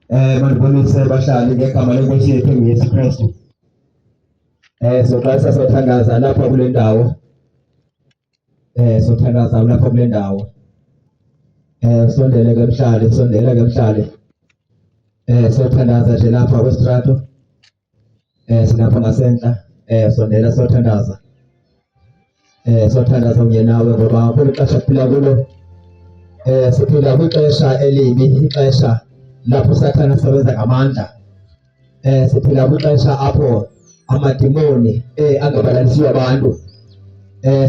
Mandibonise bahlali ngegama lenkosi yethu uYesu Kristu. Soqalisa sothandaza lapha kule ndawo. Sothandaza lapha kule ndawo. Sondele ke mhlali, sondela ke mhlali. Sothandaza nje lapha kwestrato. Sinapha ngasentla. Sondela sothandaza. Sothandaza kunye nawe ngoba kule xesha siphila kulo. Siphila kwixesha elibi, ixesha lapho uSathane asebenza ngamandla. Siphila kwixesha apho amadimoni angabalalisiyo abantu.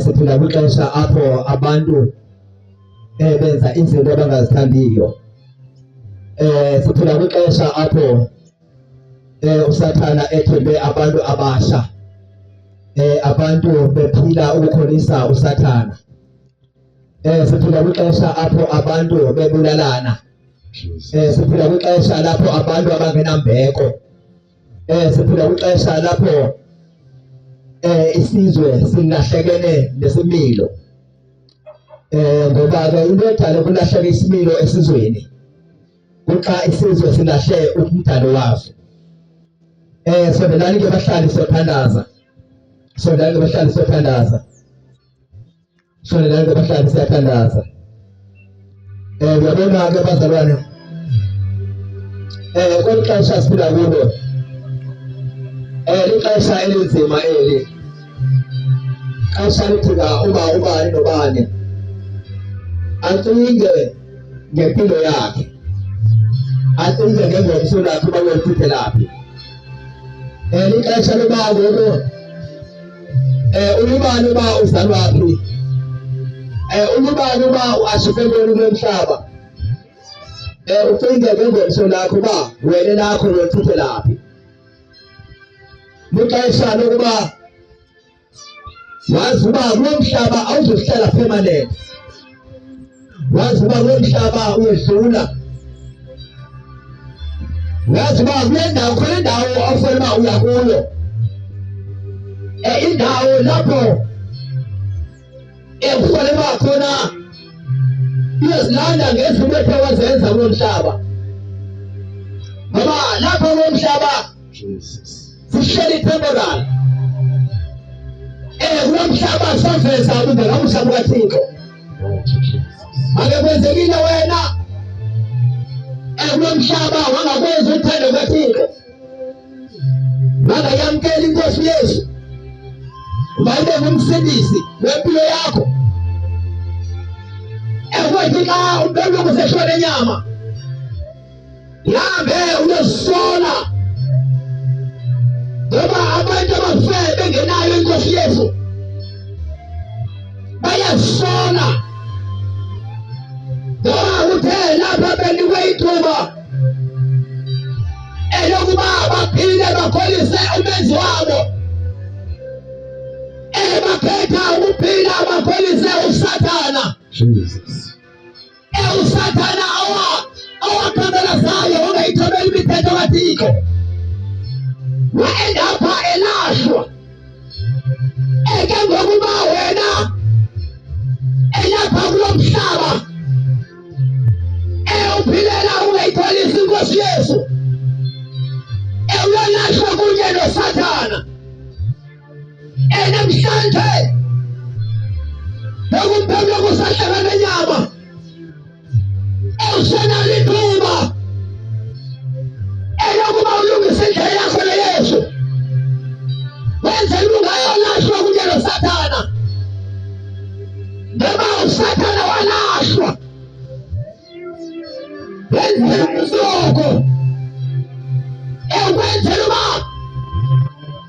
Siphila kwixesha apho abantu benza izinto abangazithandiyo. Siphila kwixesha apho uSathane ethembe abantu abasha. Abantu bephila ukukholisa uSathane. Siphila kwixesha apho abantu bebulalana. Siphila kwixesha lapho abantu abangenambeko. Siphila kwixesha lapho isizwe silahlekene nesimilo. Ngoba ke into edala kulahleka isimilo esizweni kuxa isizwe silahle umdalo waso. Sondelani ke bahlali siyathandaza. Sondelani ke bahlali siyathandaza. Sondelani ke bahlali siyathandaza. Uyabona ke bazalwane. Kweli xesha siphila kulo. Lixesha elinzima eli. Xesha lithi ubani nobani acinge ngempilo yakhe. Acinge ngengomso lakhe uba uyoliphelaphi. Lixesha loba ngoku ulibani uba uzalwaphi. Ulibani uba ashifentoni kulo mhlaba. Ucinge ngengomso lakhe uba wena lakho uyoliphelaphi. Lixesha lokuba wazi uba kulo mhlaba awuzohlala permanent. Wazi uba kulo mhlaba uyedlula. Wazi uba kule ndawo khona indawo awufanele uba uya kuyo. Indawo lapho kufanele uba khona uyazilanda ngezinto ethe wazenza kulo mhlaba. Ngoba lapho kulo mhlaba sihleli temporal. Kulo mhlaba soveza ubuvela umhlaba kaThixo. Ake kwenzekile wena kulo mhlaba wangakwenza uthando kaThixo. Wangayamkela inkosi Yesu. Ubayibe ngumsindisi wempilo yakho. Kwathi xa umbona kuseshona inyama. Yabe uyosola. Ngoba abantu abafe bengenayo inkosi Yesu bayasola. Ngoba uthe lapha benikwe ithuba elokuba baphile bakholise umenzi wabo. Bakhetha ukuphila bakholise uSathane. Jesus. uSathane awakhamelazayo ongayithobeli imithetho kaThixo. Waendapha elashwa. Ke ngokuba wena elapha kulo mhlaba uphilela ungayitholisi inkosi Yesu. Uyolashwa kunye noSathane. Namhlanje nokumphendula kusahlala nenyama. Usenalo ithuba elokuba ulungise indlela yakho leYesu. Wenze ungayolashwa kunye noSathane. Ngoba uSathane walashwa. Wenze umsoko. Wenzela uba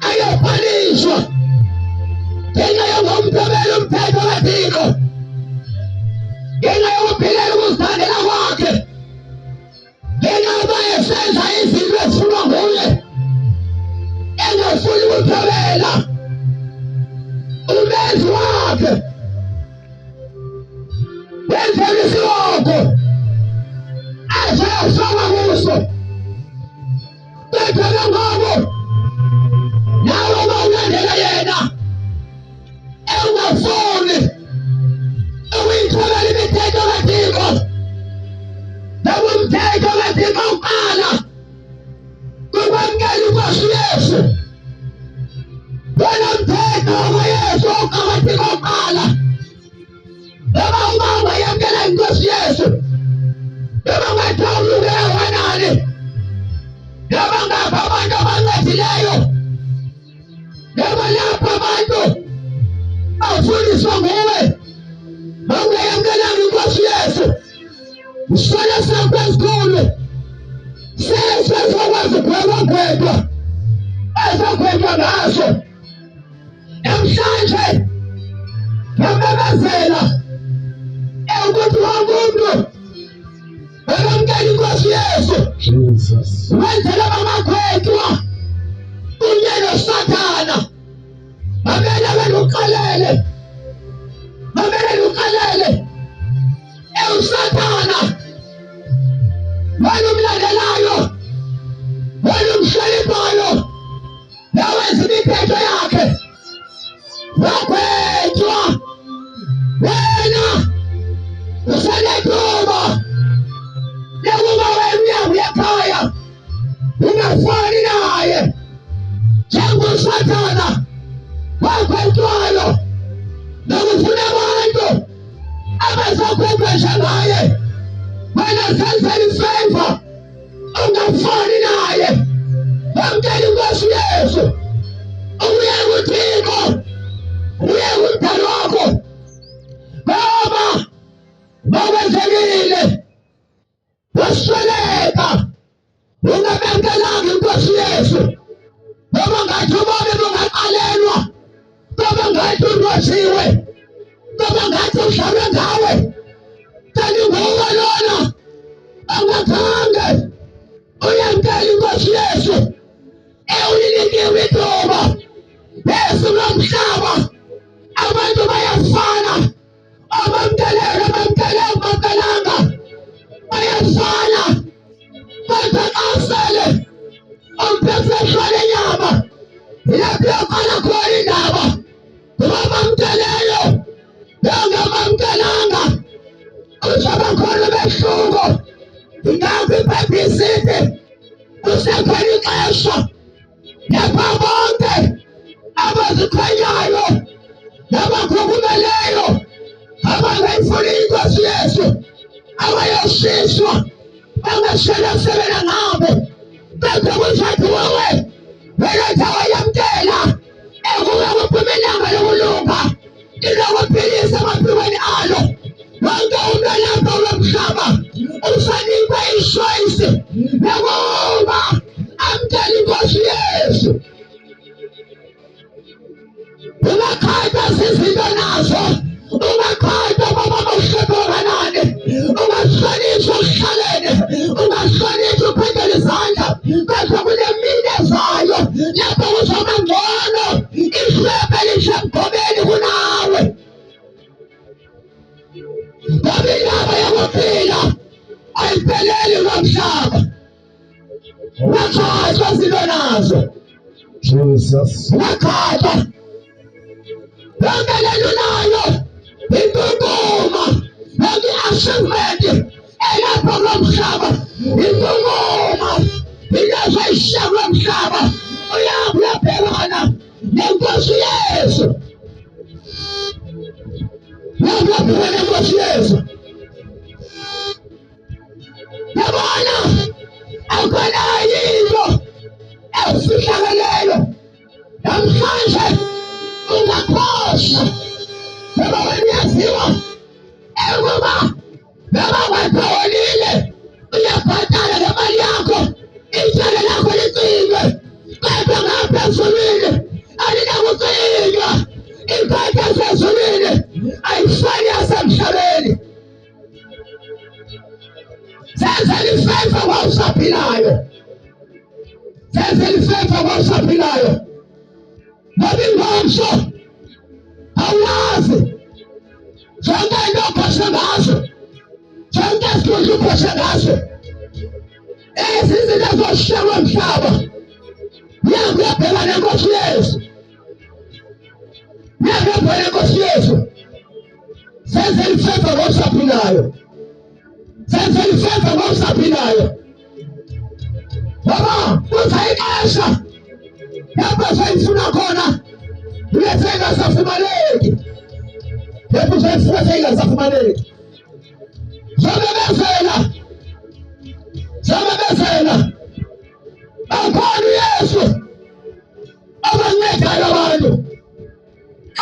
ayophanishwa. Ngenxa yokungumthobela umthetho kaThixo. Ngenxa yokuphilela ukuzithandela kwakhe. Ngenxa yokuba esenza izinto ezifunwa nguye. Engafuni ukuthobela umenzi wakhe. Wenzela isiboko azayofaka kuso. Bethele ngabo nawe uba ulandela yena. Ungafuni ukuyithobela imithetho kaThixo. Noma umthetho kaThixo uqala bangapha abantu abancedileyo nabalapha abantu bafundiswa nguwe bangayamkelanga inkosi Yesu usona sakho esikhulu sesizokwazi ukugwegwa ezogwegwa ngaso namhlanje ngiyamemezela ukuthi wonke umuntu bakamkela inkosi Yesu wenzela bamagwegwa kunye noSathana mamele beluqalele uSathana wena umlandelayo wena umhloniphayo nawenza imithetho yakhe wagwetshwa wena usenethuba lokuba wena uyakhaya ungafani naye njengoSathana wagwetshwayo nokufuna abantu abazogwetshwa njengaye wena zenzela ifavor ungafani naye wamkela inkosi Yesu ubuye kuThixo ubuye kuMdali wakho ngoba bakwenzekile wasweleka ungamkelanga inkosi Yesu ngoba ngathi ubomi bungaqalelwa ngoba ngathi unosiwe ngoba ngathi uhlale ngawe kanti nguwe lona angakhange uyamkela inkosi Yesu ewulinikiwe ithuba Yesu lomhlaba abantu bayafana abamkelanga bayafana kodwa asele umphefumlo lenyama lapho yaqala khona indaba abamkeleyo nongamamkelanga uzaba khona umehluko ingakho iBhayibheli isithi kusekhona ixesha lapha bonke abazikhanyayo nabakhukumeleyo abangayifuni inkosi Yesu abayoshiswa bangashelesebela ngabo kodwa kuzathi wewe wena wayamkela ekuwe kuphuma ilanga lokulunga lilokuphilisa emaphikweni alo wonke umuntu lapha kulomhlaba usanikwe ichoice yokuba amkele inkosi Yesu ungakhatha zizinto nazo ungakhatha baba mawushebonganane ungahlonishwa kuhlalene ungahlonishwa uphethele izandla kodwa kunemini ezayo lapho kuzoba ngcono ihlebe lisemgomeni kunawe ngoba indaba yokuphila ayipheleli ngomhlaba ungakhatha zinto nazo Jesus ungakhatha Langalelulayo, Intunguma, and the achievement, Elapam Shaba, Intunguma, because I Shabam Shaba, Oyabla Perana, Negotiation. Yabla negotiation. Yabana, Alcanayo, Elficagalelo, and Sunset. Ungakhohlwa ngoba wenyaziwa ukuba noma wathawulile uyabhatala ngemali yakho ityala lakho licingwe kodwa ngaphezulile alinakucinywa impatho esezulile ayifani yasemhlabeni zenzela ifefa kwawusaphilayo ngoba ingomso awazi zonke into ophoshe ngazo zonke esidudla uphoshe ngazo ezi zinto ezoshiya umhlaba uyabheka nenkosi Yesu uyabheka nenkosi Yesu zenzela ifefa kwawusaphilayo baba uzayixesha lapho sayifuna khona ulethenga safumaneki lapho sayifuna safumaneki zobebezela bakhona uYesu abancedayo abantu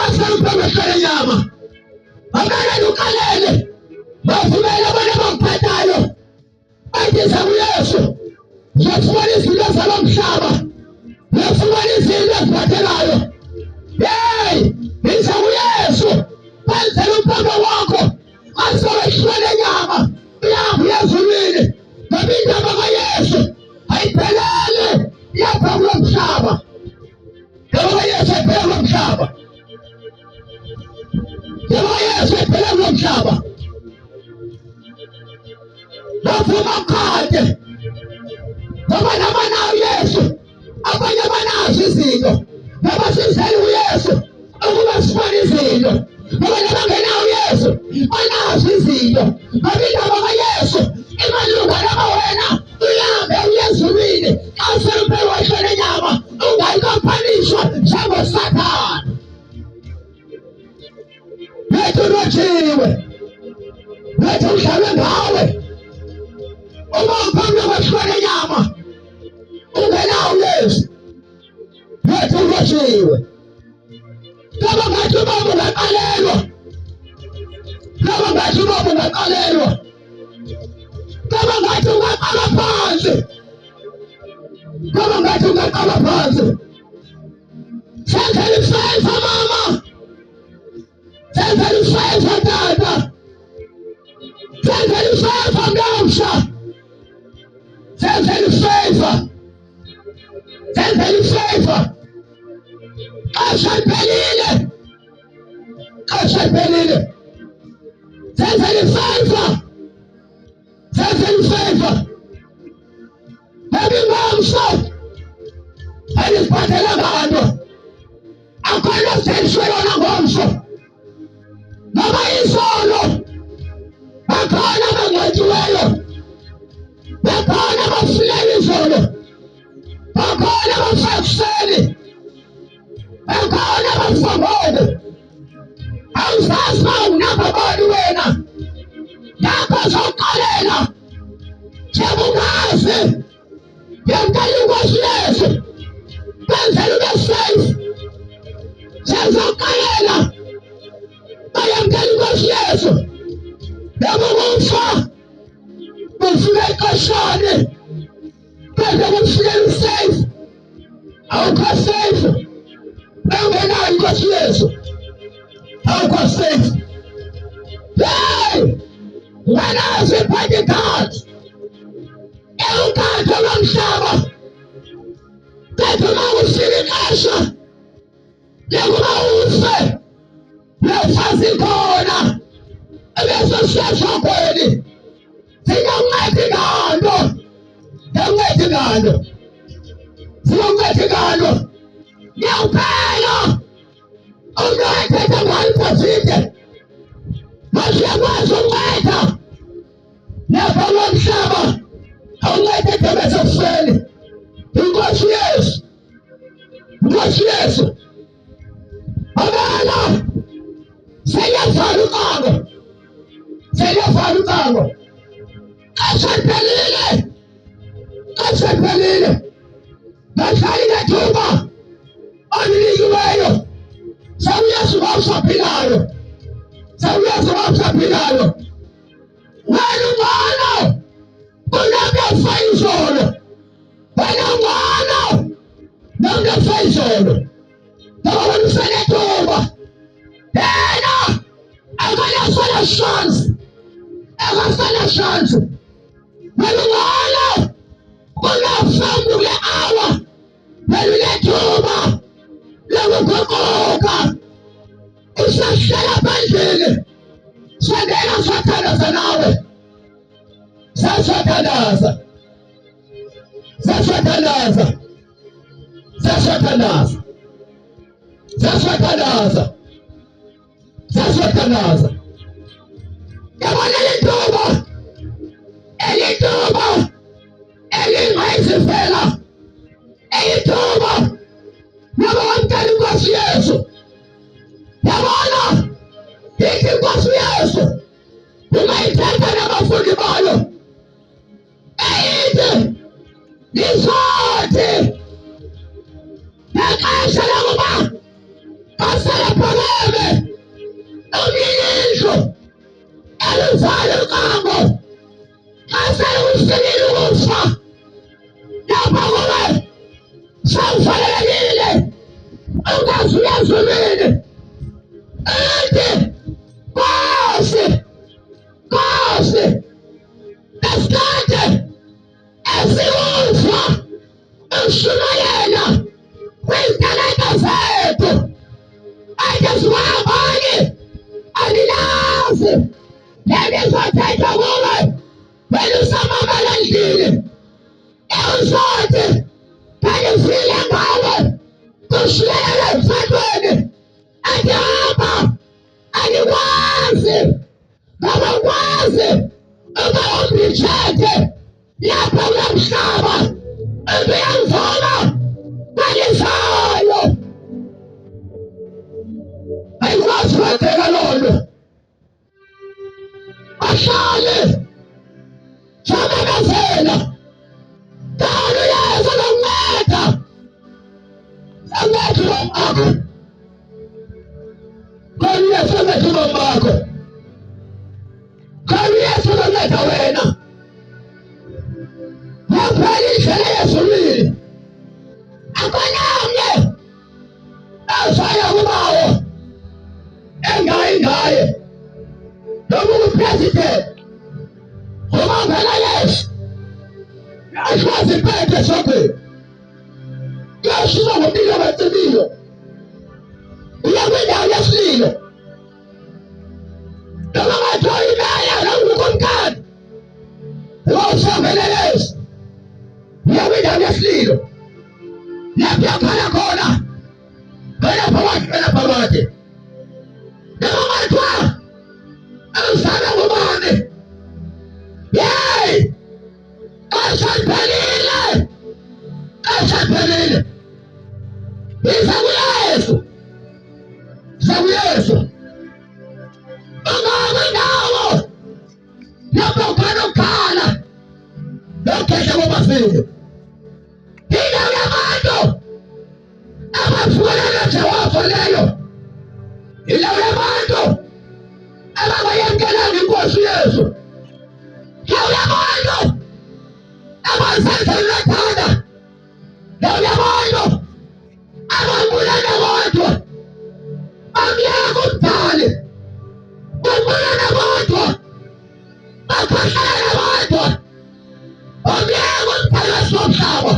asempe behlele nyama abanye ukalele bavumela abantu abakuphathayo bathi uYesu uzofumana izinto zalomhlaba uzofumana izinto eziphathelayo hey biza uYesu benzela umpamba wakho asowehlele nyama uyahambe uyezulwini ngoba indaba kaYesu ayiphelele yapha kulo mhlaba ngoba kaYesu ayiphelele kulo mhlaba ngoba kaYesu ayiphelele kulo mhlaba bavuma khade ngoba nabanayo uYesu abanye abanazo izinto nabasizele uYesu ukuba sifane izinto ngoba nabangenayo uYesu banazo izinto ngoba indaba kaYesu imalungana wena uyahambe uyezulwini xa usempe wehlele nyama ungayikaphanishwa njengoSathane wethu ulotshiwe wethu udlalwe ngawe uma uphambi kwehlele nyama ungenawo uYesu wethu ulotshiwe kaba ngathi ubaba ungaqalelwa kaba ngathi ubaba ungaqalelwa kaba ngathi ungaqala phansi kaba ngathi ungaqala phansi senzela ifefa mama senzela ifefa tata senzela ifefa mntamsha senzela ifefa senzela ifefa xesha liphelile xesha liphelile senzela ifefa senzela ifefa ebingomso eliziphathela nganto akhona selishwe yona ngomso ngoba izolo bakhona abangcwetshiweyo bakhona abafileyo izolo bakhona abafakuseni bakhona abafamboko awuzazi ma unakabani wena ngapha zoqalela njengokazi yamkela inkosi Yesu benzela ube safe sezoqalela bayamkela inkosi Yesu yabo kufa kufika ixeshane kodwa kufikela usafe awukho safe ungenayo inkosi Yesu awukho safe hey nganazo ibodyguard ewukade lomhlaba kodwa uma ufika ixesha lokuba ufe lofazi khona ebesoseshokweni zingancedi nganto zingancedi nganto zingancedi nganto ngiyawuphela umntu ayithetha ngayo iposite masiyakwazi unceda lapha lomhlaba awuncede edebesefeni inkosi Yesu inkosi Yesu abana seyavala ucango seyavala ucango xesha liphelile bahlali nethuba olinikiweyo sawuyesu wawusaphilayo sawuyesu wawusaphilayo wena ungcono kunokufa izolo wena ungcono nokufa izolo ngoba wena usenethuba yena akasala chance akasala chance wena ungcono kunokufa kule awa wena unethuba lokuguquka usahlala bandleni sondela sathanaza nawe sasathanaza sasathanaza sasathanaza sasathanaza sasathanaza yabona lethuba elithuba elingayizivela elithuba ngoba wamkela inkosi Yesu yabona ithi inkosi Yesu ungayithetha nabafundi bayo eyithi lizothi Uzale uqambo. Asale usilile ukufa. Lapha kuwe. Sawufanelekile. Ungazi uyazulile. Ende. Kosi. Esikade. Esikufa. Ushumayela. Kwintaleka zethu. Ake siwabani. Alilazi. Leli zothetha kuwe. Wena usamamela endlini. Ewuzothi. Kanifile ngawe. Kushiyele emthethweni. Angihamba. Angikwazi. Ngabakwazi. Uma ungithethe. Lapha kulomhlaba. Ubiyangivula. Kangisayo. Ayikwazi kwenzeka lolo. Ahlale. Samemezela. Dalo Yesu lokunceda. Angathi lomakho. Kani Yesu angathi lomakho. Kani Yesu lonceda wena. Waphela indlela yezulwini. Akonamye. Asaya kubawo. Engaye. Noma upresident. Umangela Yesu. Ashwazi impethe sokwe. Yashiza ngobilo batsibilo. Uyakwindawo yesililo. Noma bathola imali nokukonkani. Wawusangela Yesu. Uyakwindawo yesililo. Lapho yakhala khona. Phela phakathi. Noma bathola. Awusana ngubani. Yey! Asaphelile. Zakuyesu. Ungaba nawo. Lapho khona ukhala. Lokhethe kwabafile. Indawo yabantu. Abafulela Jehova leyo. Indawo yabantu. Ababayamkelanga inkosi Yesu. Indawo yabantu. Abasenzelethana. Indawo yabantu. Abambulana bodwa. Bamyeka umdali. Bambulana bodwa. Bakhohlana bodwa. Bamyeka umdali wesomhlaba.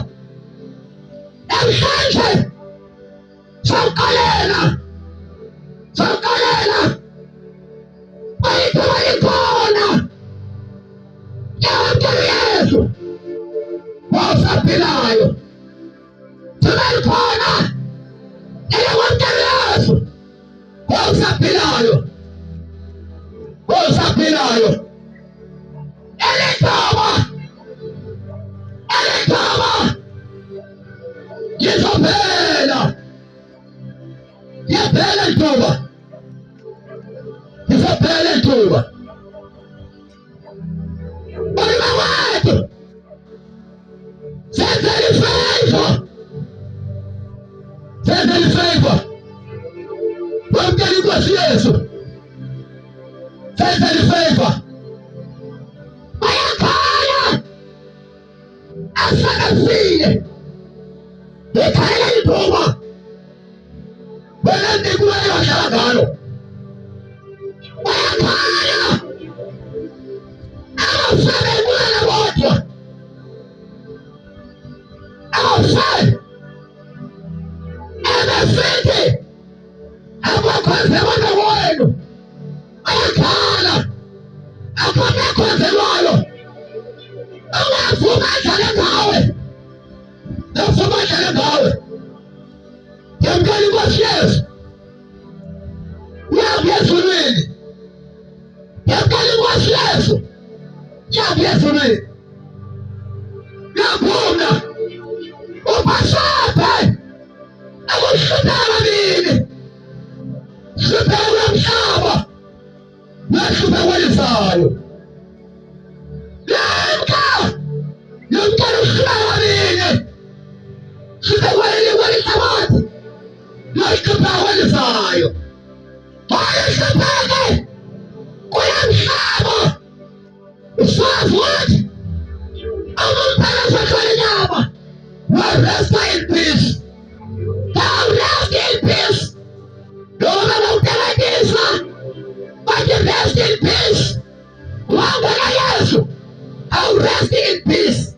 Namhlanje sawukalela. Ayithuba likhona. Yamkela Yesu. Wasaphilayo. Thuba likhona. Yamkela Yesu. Wasaphilayo. Elithuba. Lizophela. Yaphela ithuba. Lizophela ithuba. Ulima wethu. Senzele ifavor. Wamkela inkosi Yesu. Senzele ifavor. Bayakhala. Asakafile. Ekhayela ithuba. Wena ndikuweyo wahlala ngalo. Bayakhala. Awusale kulala bodwa. Awusale. Ebefike. Abakwenzelwana wenu. Bayakhala. Abakwenzelwayo. Ungavuma adlale ngawe. Ungavuma adlale ngawe. Yamkela inkosi Yesu. Uyabuya ezulwini. Yamkela inkosi Yesu. Uyabuya ezulwini. Yaphumla. Ubasaphe. Akuhluphala nini. Hlupheka umhlaba. Wahlupheka kwelizayo. Yamkela uhluphala nini. Hlupheka kwelizayo. Yahlupheka kwelizayo. Hlupheka. Kuyamhlaba. Serve what? Umpeleza khona inyama. Well, rest in peace. Thou rest in peace. Noma bawutelekisa, but rest in peace. Wangena Yesu. I'll rest in peace.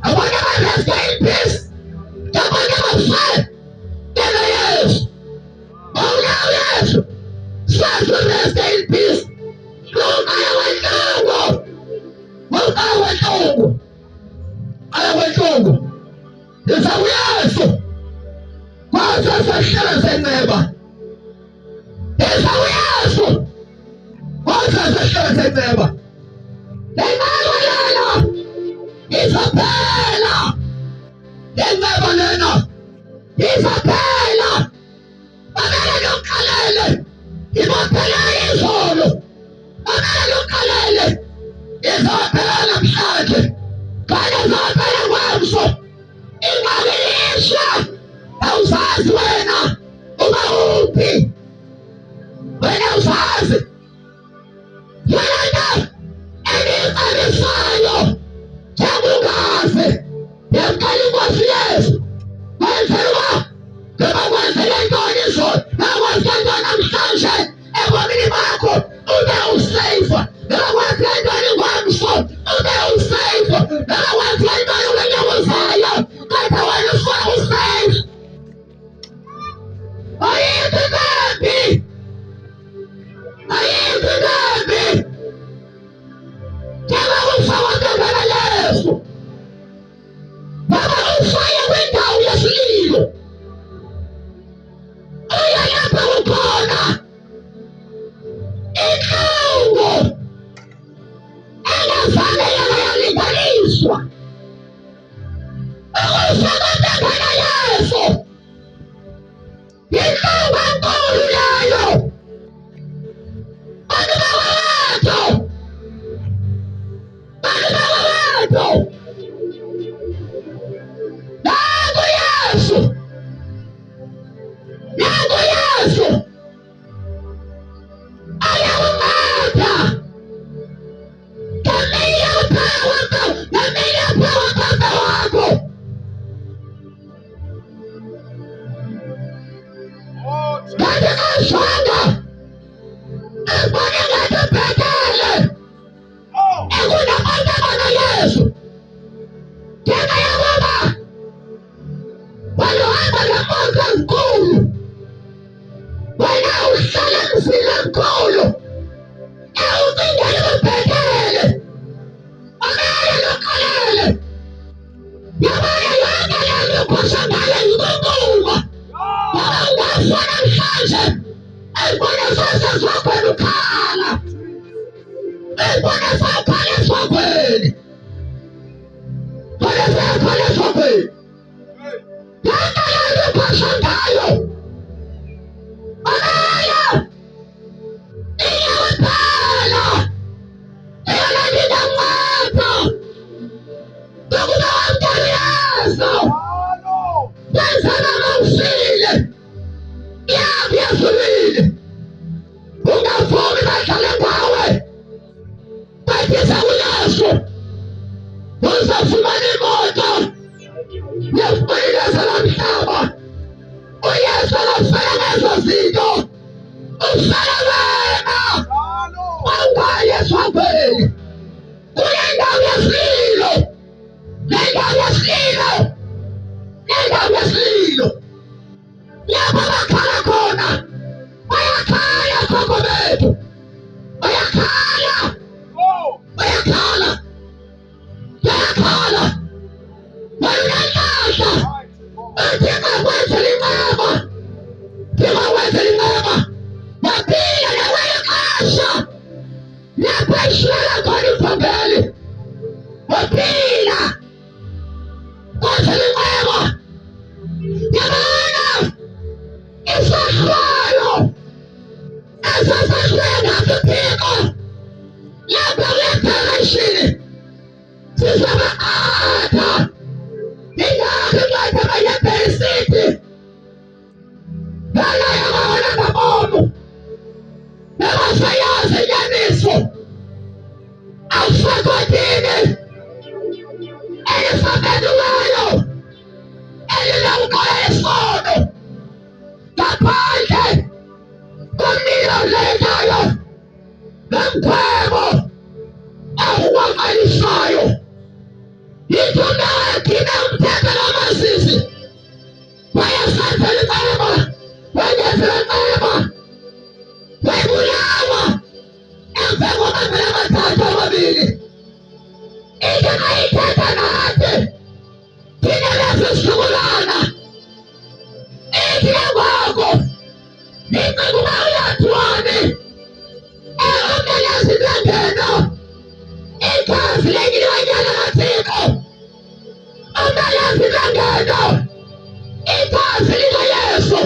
I want to rest in peace. I want to fight. Then yes. Oh now yes. Start to rest in peace. No matter what no. Ayawetongo. Yesu Yesu. Kwanza sashira zeneba. Yesu Yesu. Kwanza sashira zeneba. Nena Isabella. Nena Isabella. Amele lukalele. Imapele izolo. Amele lukalele. Isabella mshake. Kaya Isabella wamso. Ingalilisha. Awuzazi wena. Uma uphi. Wena uzazi. Wena enizalisayo. Jabukazi. Yemkali Nkosi Yesu. Kwenzelwa. Kema kwenzele intoniso. Nakwenzele namhlanje. Ebomini bakho. Ube usafe. Nakwenzele intoni kwamso. Ube usafe. Nakwenzele intoni wenyawozayo. Kata wena ufuna usafe. Ayikho kambi. Ayikho kambi. Kema ufawakabala Yesu. Baba ufaya wendawo yesililo. Uyalapha ukhona. Inhlungu. Engafanele yalinganiswa. Ukufakabala Yesu. Inhlungu enkulu leyo. Bantu. Nangu Yesu. Ayawamata. Kamia upewa wakaka wako. Katika shanga. Mbona katapekele. Ekuna manda na Yesu. Tena ya baba. Waloanda na mwaka mkulu. Wanausala msila mkulu. Eupinga yupekele. Omele lukalele. Yabaya yangele kusangale yukunguma. Wawangafana mshanje. Mbona sasa swakwe lukala. Mbona swakale swakweni. Mbona swakale swakweni. Yangele kusangale. Amaya! Iyawapala! Iyalandida mwaka! Tukuna wamtari Yesu! Wenzana mawusile! Yabi yasulile! Ungafumi bahlale kwawe! Batisa uYesu! Uzafumana imoto! Yafumana salamhlaba! uYesu akafana lezo zinto! Ufana wena! Wangayesu wapheli! Kule ndawo yesililo! Nendawo yesililo! Nendawo yesililo! Lapho bakhala khona! Bayakhala gogo bethu! Bayakhala! Bayakhala! Bayakhala! Bayakhala! Ndingakwenza lincema! Ndingakwenza lincema! Waphila naweyakhasha! Lapho ishiyela khona ivangeli! Waphila! Kwenza lincema! Yabona! Isahlwayo! Esasahlweni asiphiko! Lapho kuyekheleshini! Sizabaqatha! Ingakho ingathi abayebhesiti! Nikakubali tuone ombelezi zangeno ikazi lenye wanyana matiko ombelezi zangeno ikazi lika Yesu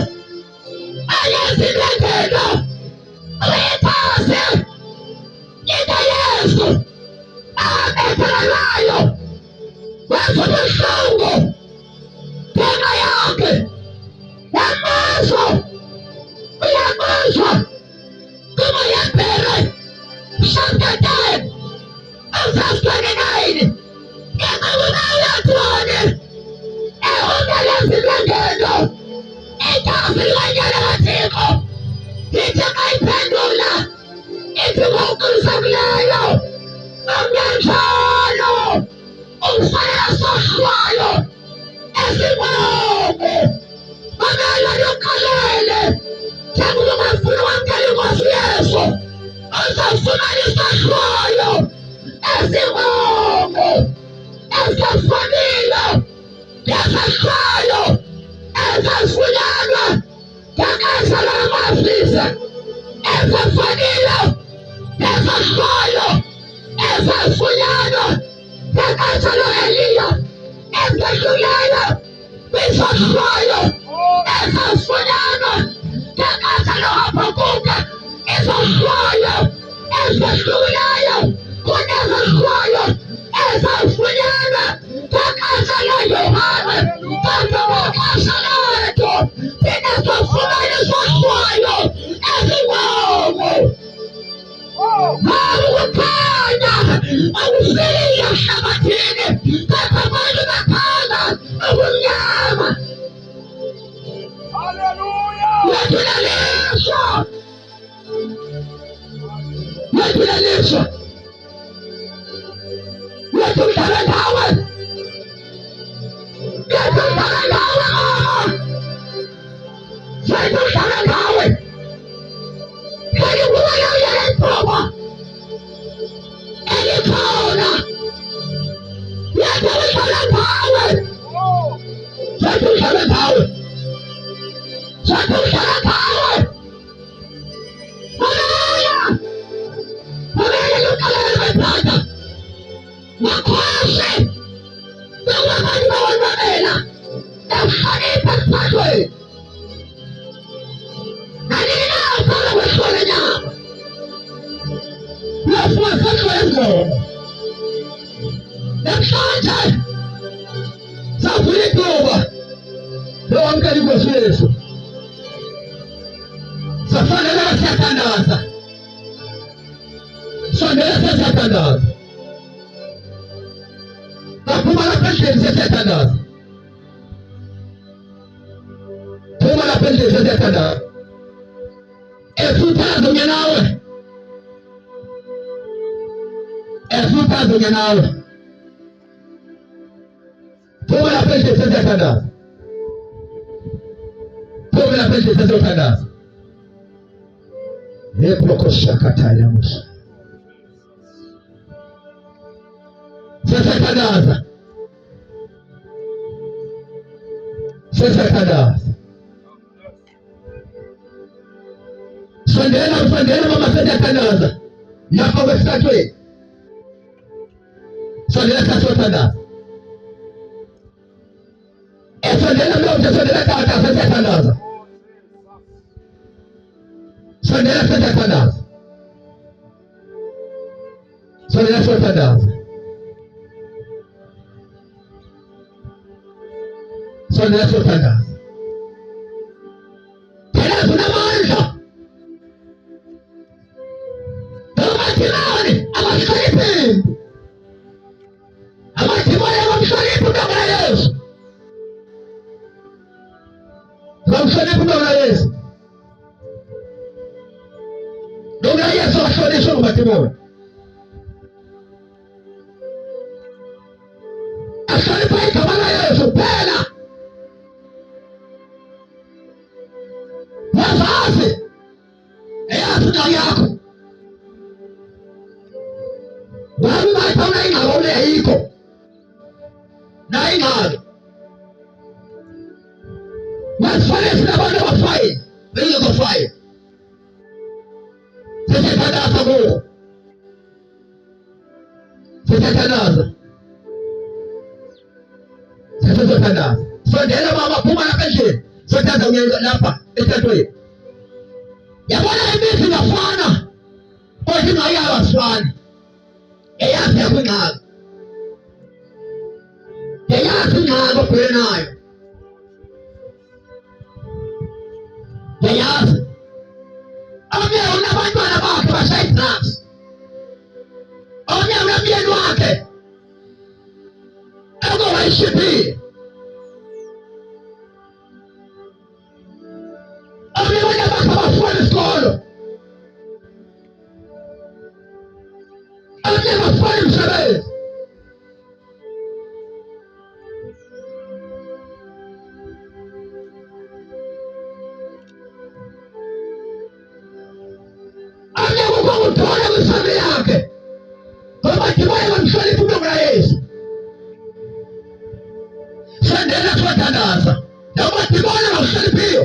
alezi zangeno ikazi lika Yesu ametalalayo wezo mshungu tena yake wamazo uyamazwa kama ya pere chapter 10 verse 29 ikakubali tuone ombelezi zangeno ikazi wanyana matiko itakaipendula itikukuzakuleyo amyanjalo umfanasashwayo ezimbongo mamela yokalele tangu mafuna wangeli mwasu Yesu uzafumanisashwayo ezimbongo ezafanilo yazashwayo ezafunyana yakazala amafisa ezafanilo yazashwayo ezafunyana yakazala Eliya ezadlulela bizashwayo ezafunyana yakazala Habakuka ezashwayo ezadlulela kunezashwayo ezafunyana yakazala Yohana kanta wakazalato inazofumanisashwayo ezimbongo Kukhanya akusiya hlabathini kepha manje bakhanya ubumnyama. Haleluya! Wethuleliswa wethumdala ngawe wethumdala ngawe kayibulala yentoba elikhona wethumdala ngawe wethumdala ngawe wethumdala ngawe Haleluya! Haleluya! Lukalele wethanda makhoshe nawamani bawamamela emhlonipha esiphathweni naninazala wehlole nyama lasiwasathwe ezingoma namhlanje savula ithuba lowamkela inkosi Yesu safanele siyathandaza sondela siyathandaza kaphuma lapha endlini siyathandaza phuma lapha endlini siyathandaza efuthazo nawe efuthazo nawe phuma lapha endlini siyathandaza phuma lapha endlini siyathandaza Neprokoshakataya Musa siyathandaza sondela mama siyathandaza lapha kwesithathweni sondela siyathandaza sondela mlonje sondela tata siyathandaza sondela siyathandaza sondela siyathandaza sondela siyathandaza thina sinamandla amathimani abahloniphile amathimani abamhloniphi uNtanga Yesu bamhloniphi uNtanga Yesu Noma Yesu wahlonishwa ngumathimoni ahlonipha igama laYesu kuphela wazazi eyazi indawo yakho ngabe bayithona ingalo le ayikho nayo ingalo wasifanele sinabantu abafayini bengekho fayini Siyathandaza. Siyathandaza. Sondela mama phuma lapha endlini. Siyathandaza unyaka lapha esithathweni. Yabona imithi ngafana. Kodwa ingayaba sifani. Eyazi yakho ingxaki. Eyazi ingxaki obhekene nayo. Eyazi. Omnye unabantwana bakhe bashaya drugs. Omnye unomyeni wakhe wayishibhile. Omnye abanye bakhe abafunda isikolo. Omnye abafunda umsebenzi. Omnye ukuthola kwisami yakhe. Ngoba ndibaye bamhlonipha umuntu kaYesu. Sendela siyathandaza. Noma ndibona bamhloniphiyo.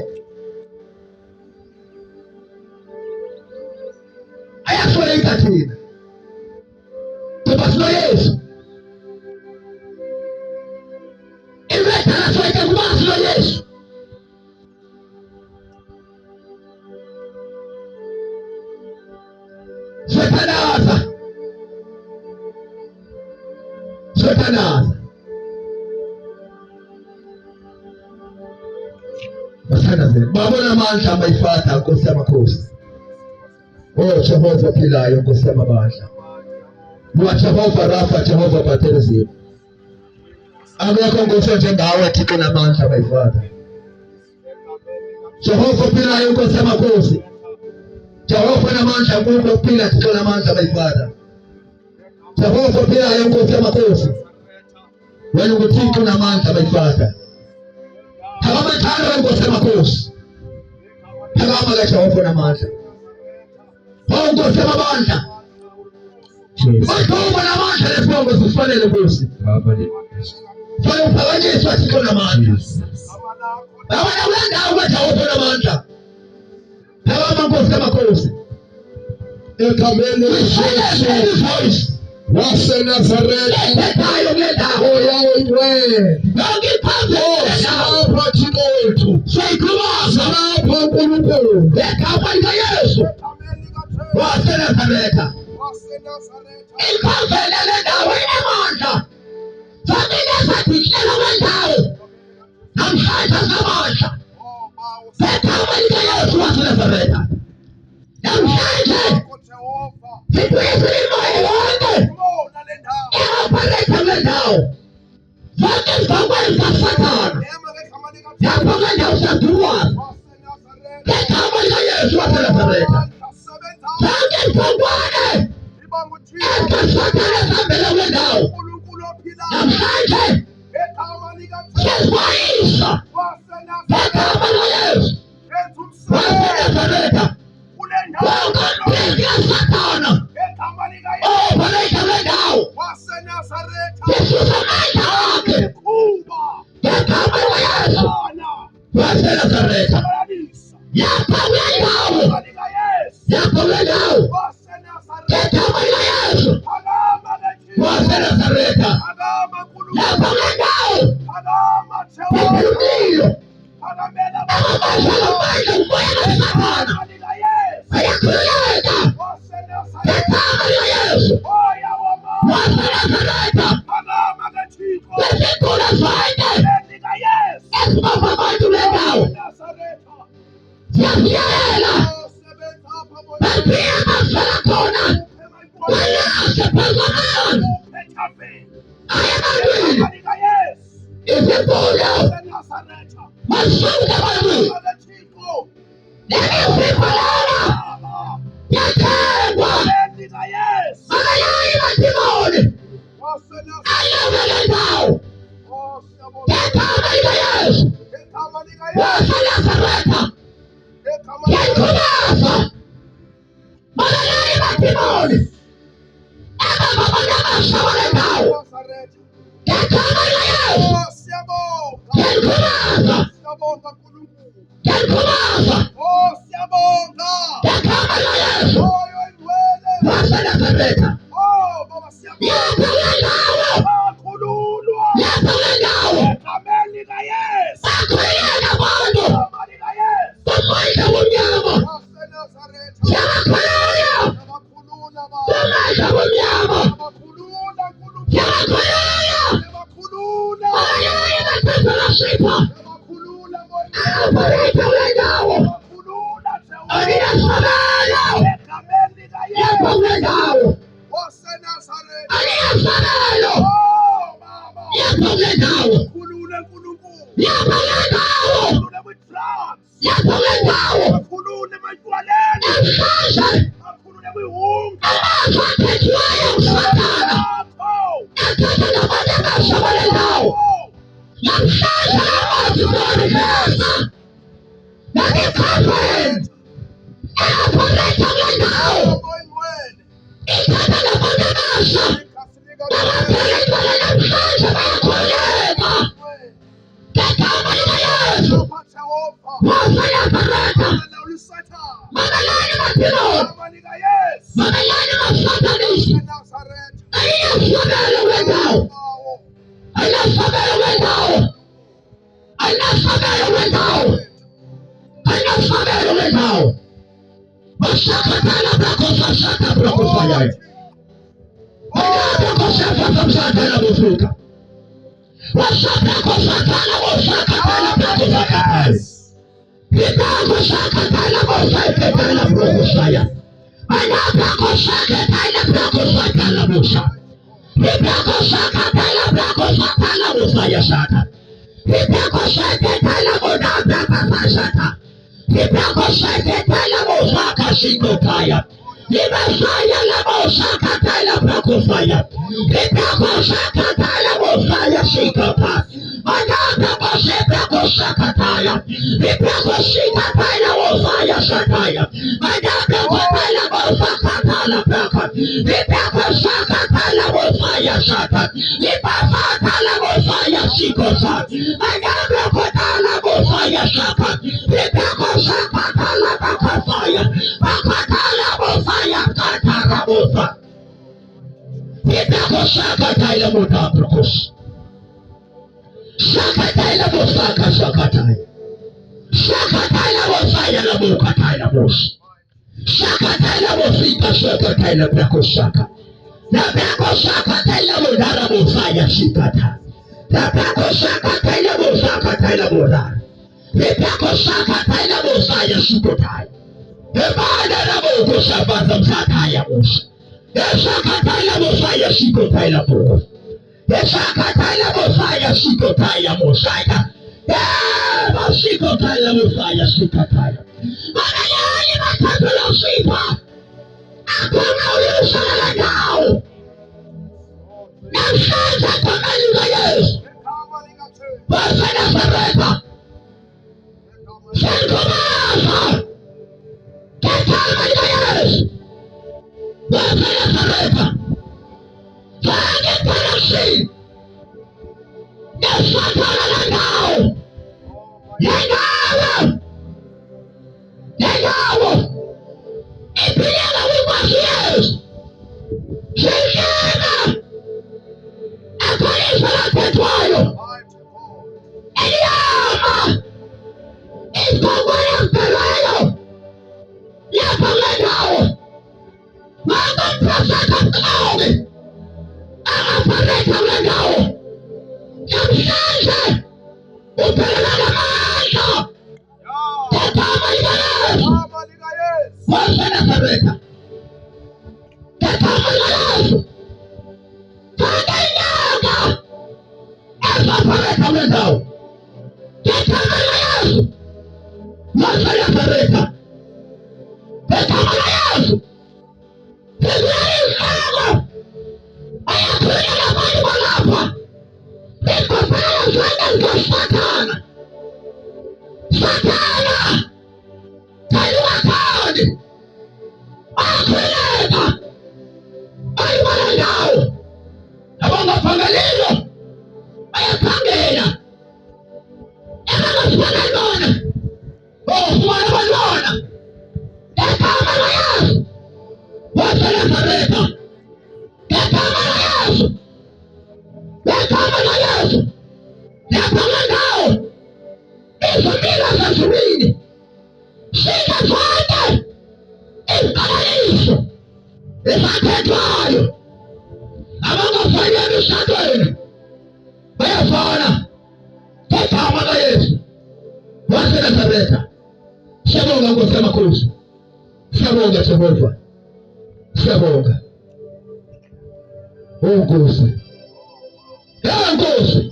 Ayasoleka thina. Ngoba sinoYesu. Ivetha lasoleka kuba sinoYesu. Siyathandaza. Siyathandaza. Basithandazeni. Babona amandla abayifata Nkosi yamakhosi. Oh Jehova ophilayo Nkosi yamabandla. Uwa Jehova Rafa, Jehova Bhathelezimu. Akekho Nkosi njengawe Thixo namandla abayifata. Jehova ophilayo Nkosi yamakhosi. Jehova namandla kuwe uphila Thixo namandla abayifata. Jehova ophilayo Nkosi yamakhosi. Wena nguThixo namandla abayifata. Thakama Nkosi yamakhosi. Thakama kaJehova namandla. Oh Nkosi yamabandla. Bakhoba namandla lesibongo sifanele Nkosi. Fana uphakanyiswa Thixo namandla. Abana ulendawo kaJehova namandla. Thakama Nkosi yamakhosi. Ekamele Yesu waseNazaretha. Oyawe. Lapha Thixo wethu. Siyakhuluma lapha uNkulunkulu. Egama likaYesu. waseNazaretha. Ikhonzele lendawo inamandla. Famine sadikela wendawo. Namhlanje samandla. Egama likaYesu waseNazaretha. Namhlanje sibuyisile imoya yonke. Eoperator lendawo. Zonke izakwenza Sathane. Lapho ngendawo saduwaza. Ngegama likaYesu waseNazaretha. Zonke izakwane. Sathane esihambele kwendawo. Namhlanje siyazibuyisa. Ngegama likaYesu waseNazaretha. Wonke impilo yaSathane. Operator lendawo. Yesusa amandla akhe. Ngegama likaYesu waseNazaretha. Yapha kwendawo. Yapha kwendawo. Ngegama likaYesu waseNazaretha. Yapha kwendawo. Impilo. Amandla umoya kaSathane. Ayakhululeka. Ngegama likaYesu waseNazaretha. Bezikula zonke ezibamba abantu bendawo. Siyaziyela. Baziya amasela khona. Walahle phezu kwamanzi. Ayebantwini. Izimfuyo. Masuke ebantwini. Lelizipho lelo yathengwa. Makalayi emadimoni. Ayebe lendawo. Ngegama likaYesu waseNazaretha. Ngiyayikhubaza. Makalayi emadimoni. Ebamba abantu abasha kulendawo. Ngegama likaYesu. Ngiyayikhubaza. Ngiyayikhubaza. Ngegama likaYesu waseNazaretha. Yapha sifa. Ayabariki wendawo. Aliyasabelo. Yapo wendawo. Aliyasabelo. Yapo wendawo. Yapo wendawo. Yapo wendawo. Namhlanje abathethwayo uSathana ekhetha nabantu abashabalelayo. Namhlanje abathethwayo nangekhafeni eyaphoreta wendawo ikhetha nabantu abasha abaphilekele namhlanje bayakhuleka ngegama likaYesu. Wafela Baraka, mamelani mapiloni, mamelani masatanisi, ayasabelo wendawo, ayasabelo wendawo, ayasabelo wendawo, ayasabelo wendawo. Masakatala brakosa sata brakosa yai. Ayabrakosa brakosa brakosa. Wasabrakosa tala wasakatala brakosa tala. Ibrako sakatala wasakatala brakosa ya. Ayabrako sakatala brakosa tala musa. Ibrako sakatala brakosa tala musa ya sata. Ibrako sakatala muda brakosa sata. Ibrako sakatala musa kasiko kaya. Ibasaya la musa katala brakosa ya. Ibrako sakatala musa ya sikapa. Ayabrako sakatala kataya. Ibrako sakatala musa ya sataya. Ayabrako katala musa katala brako. Ibrako sakatala musa ya sata. Ibrako katala musa ya sikosa. Ayabrako katala musa ya sata. Ibrako sakatala bakasaya. Bakatala musa ya katara musa. Ibrako sakatala muda brokos. Sakatala musa kasakataya. Sakatala musa ya la mukatala musa. Sakatala musa sakatala brakosaka. Na brakosakatala mudara musa ya sikata. Na brakosakatala musa katala mudara. Na brakosakatala musa ya sikotaya. Ebada na musa sabata msataya musa. Sakatala musa ya sikotaya musa. Sakatala musa ya sikotaya musa. Sikotaya musa ya sikotaya. Manayani matatulo sipa. Ako na ulusala nao. Namshanja kamali na Yesu. Basa na sareta. Senkomasa. Kamali na Yesu. Basa na sareta. Fage parasi. Nasatana na nao. Nengawa. Nengawa. Ipilala wimwasi Yesu. Shikana. Akanisa la tetwayo. Eliama. Ispongwele mpelayo. Yapamedao. Mama prasaka mkaoge. Agapareka mledao. Namshanje. Upelelala maisha. Tetama ina Yesu. Wasana pareka. Tetama ina Yesu. Kagainyanga. Agapareka mledao. Tetama ina Yesu. Wasana pareka. Tetama ina Yesu. Tetama ayakuja na mali walapa. Nikofanya zwende kwa Satana. Satana. Kaiwa kaoni. Akuleka. Aiwana nao. Abonga pangalilo. Ayapangela. Emanga swanalona. Swanalona. Tetama na Yesu. Wasana sareta. Tetama na Yesu. Tetama na Yesu. Tetama nao. Hizo mila za subiri. Shika zote. Ikanalisho. Isatetwayo. Abanga fanya mishatweni. Bayafana. Tetama waseNazaretha. Siyabonga Nkosi yamakhosi. Siyabonga Jehova. Siyabonga. Nkosi. Nkosi.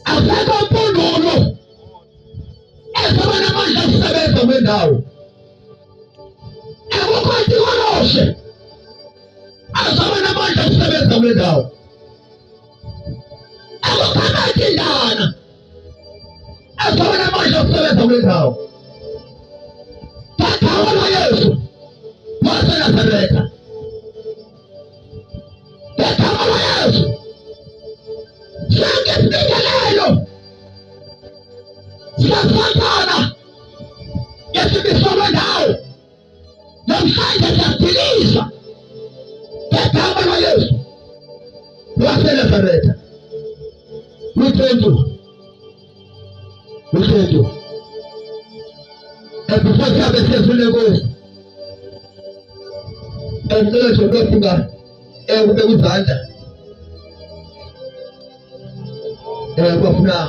Akekho impendulo ezaba namandla okusebenza kwendawo. Akukho intikoloshi azaba namandla okusebenza kwendawo. Akukho amadindana azaba namandla okusebenza kwendawo. Ngegama likaYesu waseNazaretha. Ngegama likaYesu. Sonke isibingelelo siyasathana ngesimiso kwendawo. Namhlanje siyadiliza ngegama likaYesu waseNazaretha. We thank you. We thank you. And before you have a sense goes, and no to go to God, and we will find that. And what now?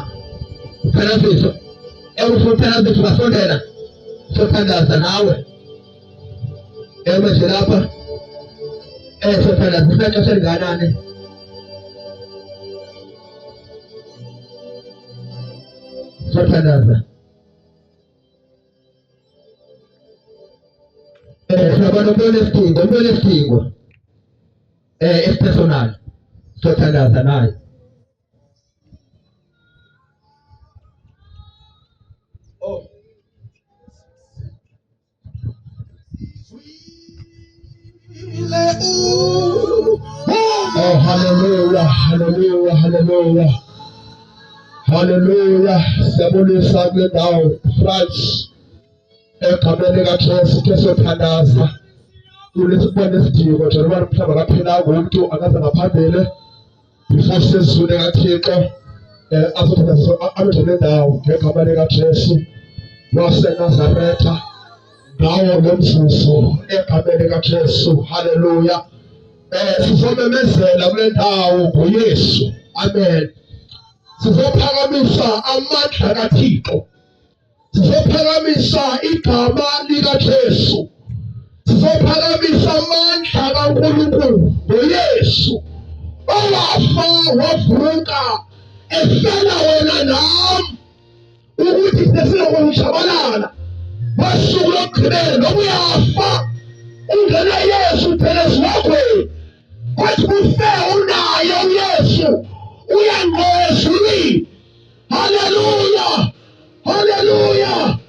Penalty. And we will penalty to us on there. So kind of an hour. And we shall have and so kind of the second Ghana. So kind of. Trabalho molestivo, é personal, só tangaza nayo. Oh, hallelujah, hallelujah, hallelujah, hallelujah. Sabulisa ngedao, France. Ekamele kaThesi kesothandaza kulesibone esidingo njengoba umhlaba kaphela umuntu akaza ngaphambili before sesizule kaThixo azothandaza abenze lendawo ngekamele kaJesu waseNazaretha ngawo lomzuzu ekamele kaJesu. Haleluya. Sizomemezela kule ndawo ngoYesu. Amen. Sizophakamisa amandla kaThixo. Sizophakamisa igama likaJesu. Sizophakamisa amandla kaNkulunkulu ngoYesu owafa wavuka efela wena nami ukuthi sesinokujabalala ngosuku lokugqibela lokuyafa ungena Yesu phelezi wakweni kwathi kufe unaye uYesu uyangqozulile. Haleluya. Hallelujah.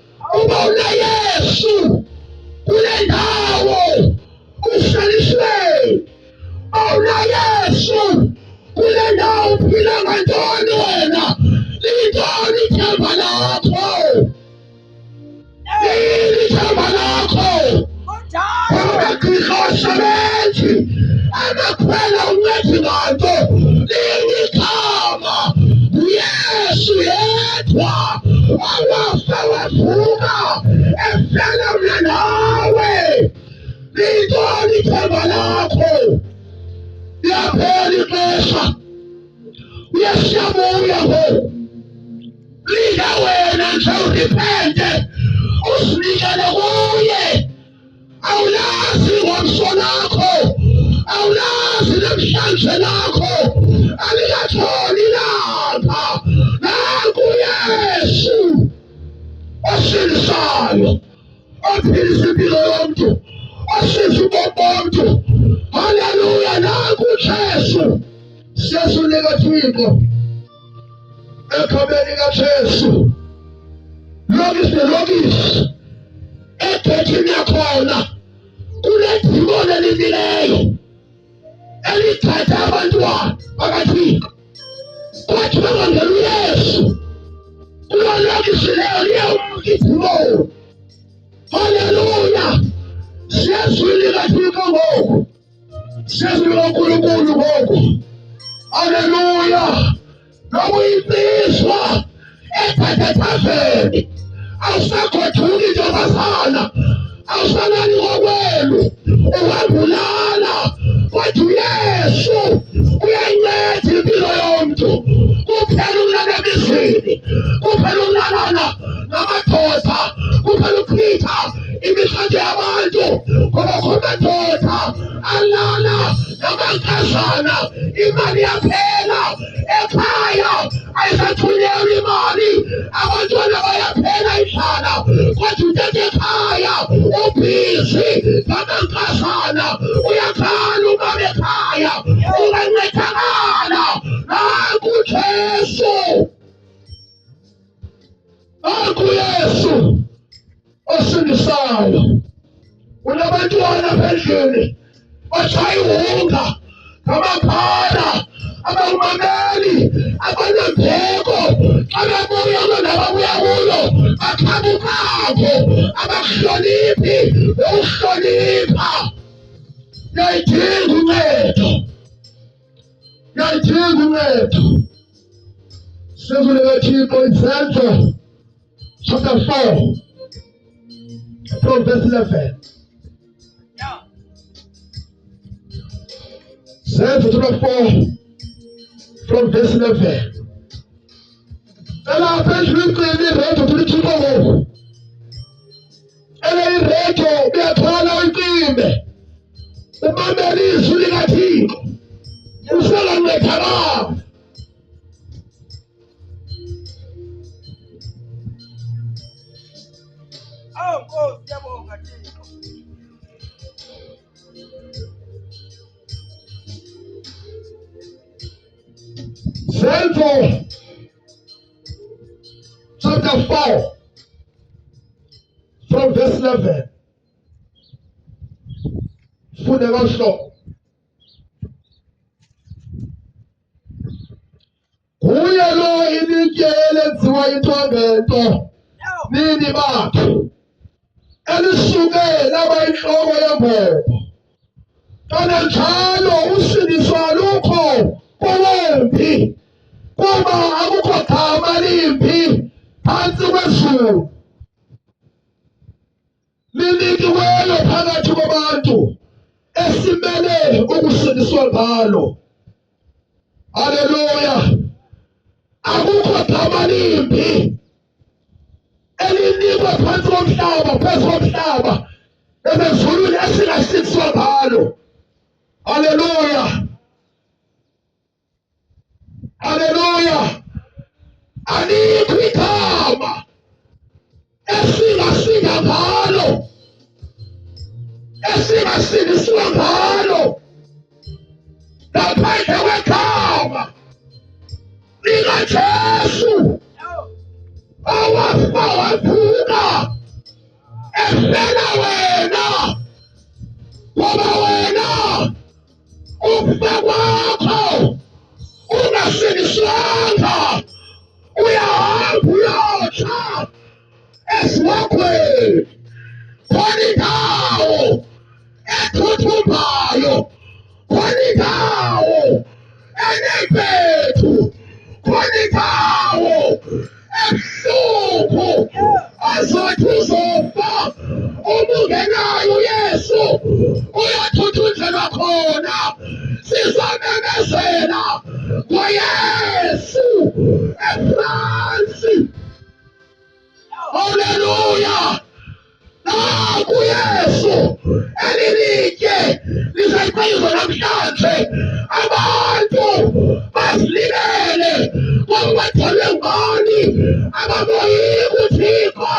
Uba unaYesu kule ndawo kuhlaliswe. unaYesu kule ndawo uphila ngantoni wena? Lintoni ithemba lakho? Ithemba lakho abagqirha abasebenzi abakhwela uncedo nganto ligama uYesu yedwa wafa wavuka efela mna nawe. Lintoni ithemba lakho? Liyaphela ixesha, uyasiyabuya ngoku. Linda wena nje uripente usinikele kuye. Awulazi ngomso lakho, awulazi namhlanje lakho, alikatholi lapha. Nanku Yesu osilisayo, ophilisa impilo yomntu, osiza ubomi bomntu. Haleluya. Nanku Jesu. Siyasuleka Thixo egameni kaJesu. Lokisi nelokisi egethini yakhona kunedimoni elimileyo elithatha abantwana bakaThixo. Kwathi bangangena uYesu kuloo lokisi leyo liyawumka idimoni. Haleluya. Siyazulika Thixo ngoku, siyazulika uNkulunkulu ngoku. Haleluya. Nokuyimfihlo ethathethafeni awusakhothuli ntombazana, awusalali ngokwenu, uhambulala. Kwathi uYesu uyayinceda impilo yomntu. Kuphela ukulala emizini, kuphela ukulalana namadoda, kuphela ukuchitha imihlanjo yabantu, ngoba khona amadoda alala namankazana, imali yaphela ekhaya, ayisathunyelwa imali, abantwana bayaphela ihlala, kodwa uthethe ekhaya ubhizi ngamankazana, uyakhala umama ekhaya, ungancedakala. Nanku uJesu, nanku Yesu osindisayo. Unabantwana aphendlini bashaya ihunga ngamaphara, abangumameli, abanambeko, xa bebuya kunababuya kuyo baqhabukako, abakuhloniphi ukuhlonipha. Uyayidinga uncedo, uyayidinga uncedo. Sizwe likaThixo Izenzo chapter 4 from verse 11. Zenzo chapter 4 from verse 11. Ela aphendula icimbi iredio tulithixo ngoku. Ele iredio uyathwala uyicimbe. Umamele izwi likaThixo. Uselanethakala. Nkosi siyabonga Thixo. Zenzo chapter 4 from verse 11. Funde kahloko. Kuye lo ilitye elenziwa into ngento nini bakhe elisuke laba inhloko yembobo. Kananjalo usindiso alukho kuwemphi, kuba akukho gama limbi phantsi kwezulu linikiweyo phakathi kwabantu esimele ukusindiswa ngalo. Haleluya. Akukho gama limbi elinikwe phansi komhlaba, phezu komhlaba, ezezulwini esingasindiswa ngalo. Haleluya. Haleluya. Alikho igama esingasinda ngalo, esingasindiswa ngalo, ngaphandle kwegama likaJesu owafa wavuka efela wena, ngoba wena ukufa kwakho ungasindiswanga, uyahamba uyotsha esiwakhweni. Khona indawo ethuthumbayo, khona indawo enempethu, khona indawo ebuhlungu azothi uzofa. Uma ungenayo uYesu uyathuthunjelwa khona. Sizamemezela ngoYesu eFransi. Haleluya. Nanku uYesu elilitye liseqizwa namhlanje. Abantu basilibele ngoba bathelwe ngani, abamoyiki uThixo,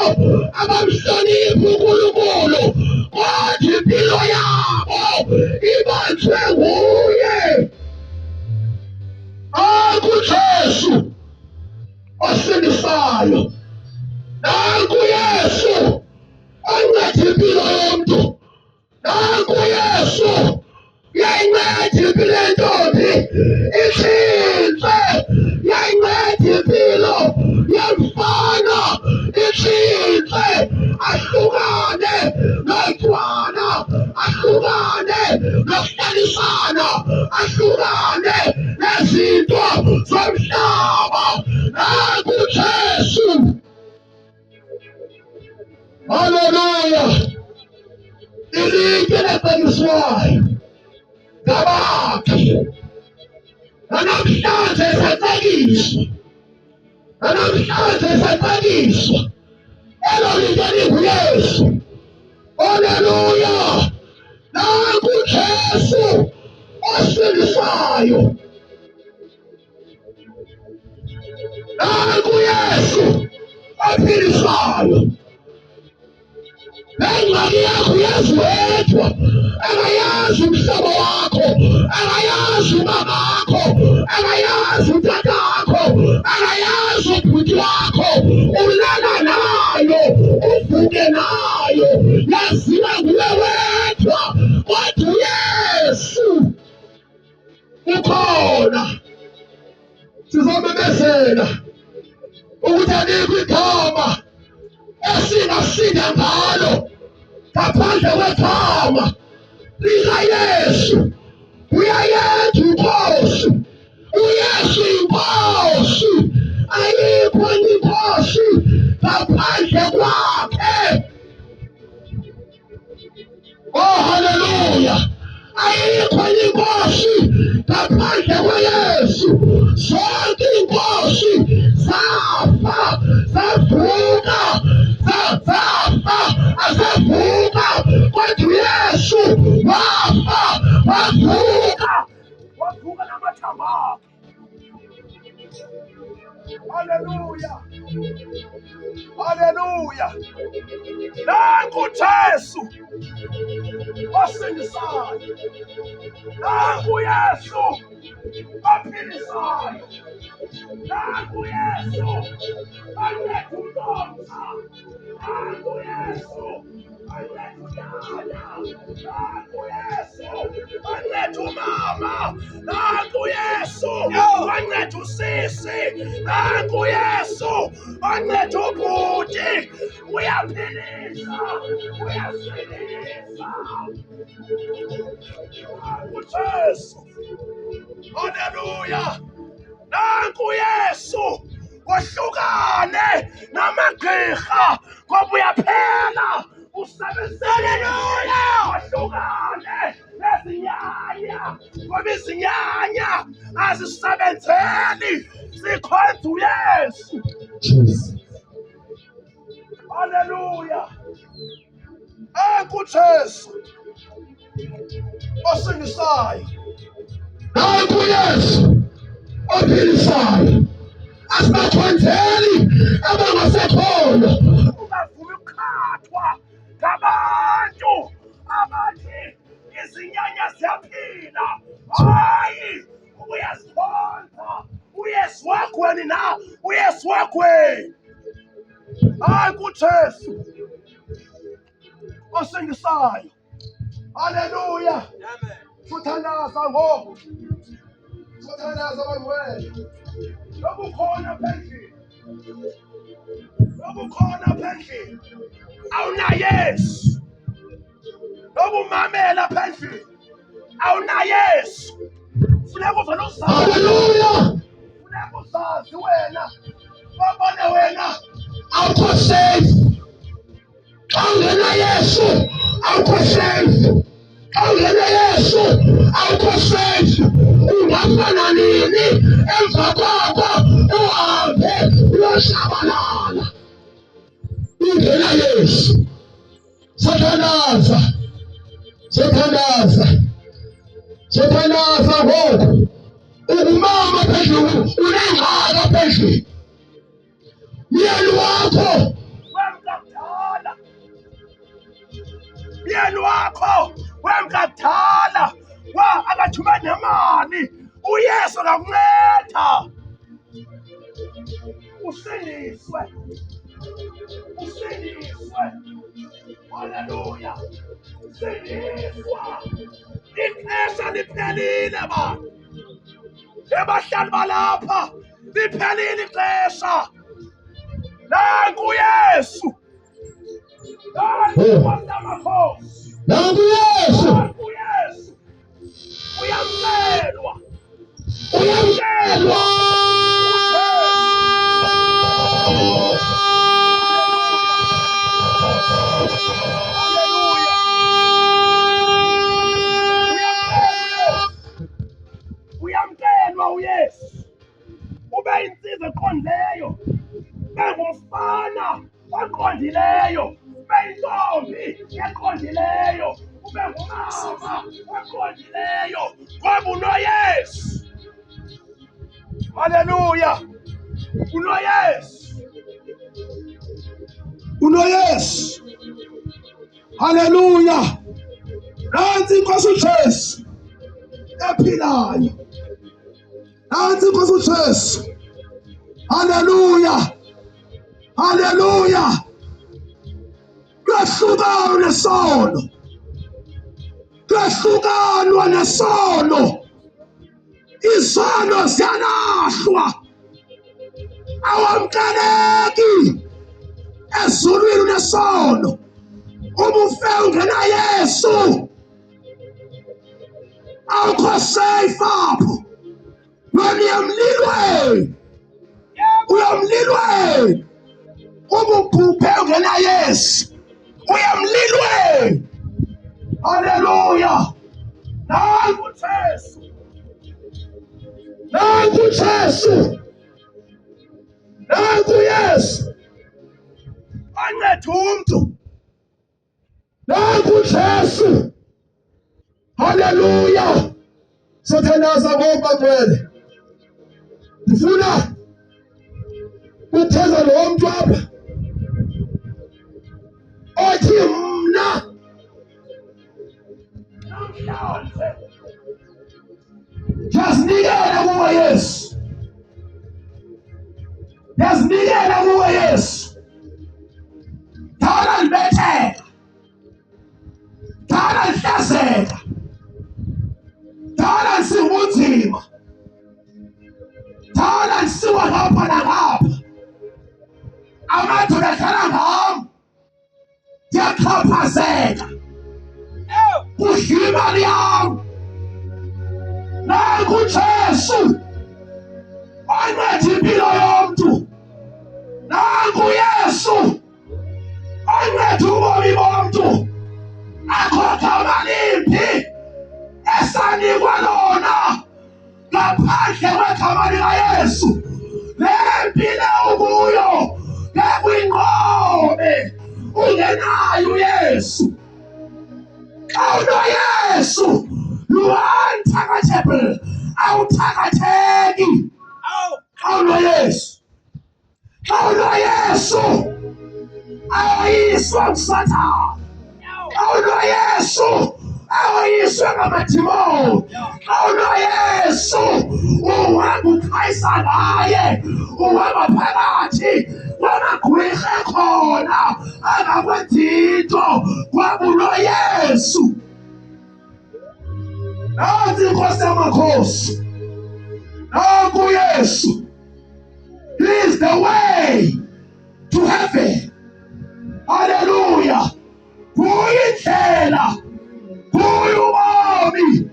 abamhloniphi uNkulunkulu, kodwa impilo yabo ibanjwe nguye. Nanku uJesu osindisayo, nanku uYesu onceda impilo yomntu, nanku uYesu yayinceda impilo yentombi itshintshe, yayinceda impilo yomfana itshintshe, ahlukane notywala, ahlukane nokuhlalisana, ahlukane nezinto zomhlaba. Nanku uJesu. Haleluya. Ilitye lebhekiswayo ngabakhi Namhlanje siyacekiswa. Namhlanje siyacekiswa. Elolinto linguYesu. Haleluya. Nangu uJesu osindisayo. Nangu Yesu ophilisayo. Engxaki yakho Yesu wedwa. Akayazi umhlobo wakho, akayazi umama wakho, akayazi utata wakho, akayazi ubhuti wakho. Ulala nayo, uvuke nayo. Yaziwa nguwe wedwa, kodwa uYesu ukhona. Sizomemezela ukuthi alikho igama esingasinda ngalo ngaphandle kwegama likaYesu. UYesu inkosi, uYesu inkosi. Ayikho enye inkosi ngaphandle kwakhe. Oh haleluya. Ayikho enye inkosi ngaphandle kwaYesu. Zonke inkosi zafa, zavuka, zafa, azavuka, kodwa uYesu wafa, wavuka. Wavuka namathambo akhe. Haleluya. Haleluya. Nangu uJesu osindisayo. Nangu Yesu ophilisayo. Nangu Yesu oletha umdonsa. Nangu Yesu oletha udala. Nangu Yesu oletha umama. Nangu Yesu oletha usisi. Nangu Yesu oletha ubhuti. Uyaphilisa, uyasilisa. Nangu Jesu. Haleluya. Nangu Yesu wahlukane namagqirha ngoba uyaphela usebenzele. Wahlukane nezinyanya ngoba izinyanya azisebenzeli, zikhonza uYesu. Haleluya. Nangu Jesu osindisayo. Nangu Yesu ophilisayo. Asibakhonzeli abangasekhono. Ungavumi ukukhathwa ngabantu abathi izinyanya ziyaphila. Hayi, uyazikhonza uYesu wakweni na uYesu wakweni. Hayi kuJesu osindisayo. Haleluya. Amen. Suthandaza ngoku. Suthandaza bangwele. Lobukhona phendlini. Lobukhona phendlini. AwunaYesu. Lobumamela phendlini. AwunaYesu. Funeka uvele uzazi. Haleluya. Funeka uzazi wena. Babone wena awukho safe. Xa ungenaYesu awukho safe. Xa ungenaYesu awukho safe. Ungafana nini emva koko uhambe uyoshabalala. UngenaYesu. Sathanaza. Sathanaza. Sathanaza ngoku. Ungumama phezulu, unengxaki phezulu. Myeni wakho wemkakudala. Myeni wakho wemkakudala. Akathuma nemali. uYesu akakunceda. Usindiswe. Usindiswe. Haleluya. Sindiswa. Ixesha liphelile bantu. Ebahlali balapha liphelile ixesha. Nangu uYesu. Nangu amakhosi. Nangu uYesu. Nangu uYesu. Uyamkelwa. Uyamkelwa. Uyamkelwa uYesu. eqondileyo, ube yintombi eqondileyo, ube ngumama oqondileyo ngoba unoYesu. Haleluya, unoYesu, unoYesu. Haleluya, nansi inkosi uJesu ephilayo, nansi inkosi uJesu. Haleluya, haleluya. Kuyahlukanwa nesono, kuyahlukanwa nesono. Izono ziyalahlwa, awamkeleki ezulwini nesono. Uma ufe ungena Yesu, awukho safe apho. Wena uyamlilweni, uyamlilweni. Uma ubhubhe ungena Yesu, uyamlilweni. Haleluya, nangu uJesu, nangu uJesu, nangu Yesu anceda umuntu. Nangu uJesu. Haleluya. Sothandaza ngoba ngcwele. Ndifuna utheza lo muntu apha othi mna namhlanje ndiyazinikela kuwe Yesu, ndiyazinikela kuwe Yesu. Thana ndibetheka, thana ndihlazeka, thana ndisibunzima, thana ndisiwa ngapha nangapha. Amadoda ahlala ngam, ndiyakhaphazeka, kudliwa imali yam. Nangu uJesu onceda impilo yomntu. Nangu Yesu onceda ubomi bomntu. Akho gama liphi esanikwa lona ngaphandle kwegama likaYesu. Le mpilo ukuyo ngekuyinqobe ungenayo uYesu. Xa unoYesu, you are untouchable, awuthakatheki. Xa unoYesu, xa unoYesu, ayoyiswa nguSathane. Xa unoYesu, ayoyiswa ngamadimoni. Xa unoYesu, uhamba ukhayisa ngaye, uhamba phakathi kwamagwirha khona angakwenzi into ngoba unoYesu. Nansi inkosi yamakhosi, nangu uYesu. He is the way to heaven. Haleluya. Kuyo indlela, kuyo ubomi,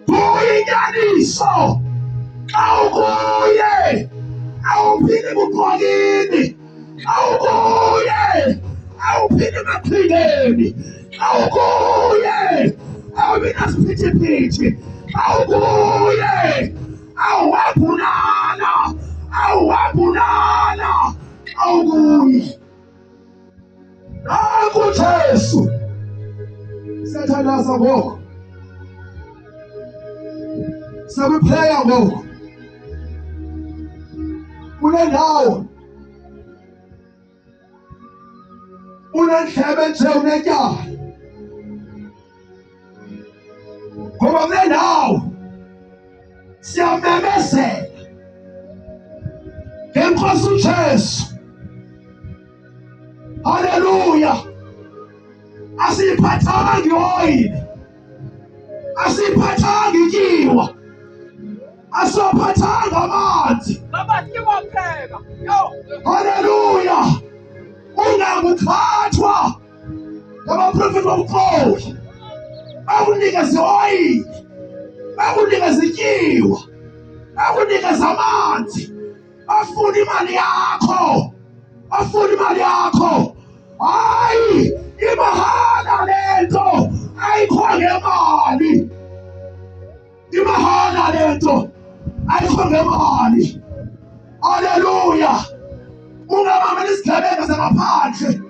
kuyo inyaniso. Xa ukuye, awuphili ebuxhakeni. Xa ukuye, awuphili emaqhingeni. Xa ukuye, awubi nasiphithi-phithi. Xa ukuye, awuwabulala, awuwabulala. Xa ukuye, nangu uJesu. Siyathandaza ngoku, sakwiphleya ngoku. Kule ndawo unendlebe nje unetyala, ngoba kule ndawo siyamemezela ngeNkosi uJesu. Haleluya. Asiyiphathanga ioyile, asiyiphathanga ityiwa, asiyophathanga amanzi. Haleluya. Ungakukhathwa ngabaprofeti bobuxoki, bakunikeza ioyile, bakunikeza ityiwa, bakunikeza amanzi. Bafuna imali yakho, bafuna imali yakho. Hayi, imahala lento, ayikho ngemali. Imahala lento, ayikho ngemali. Haleluya. Ungamamela izigebenga zangaphandle.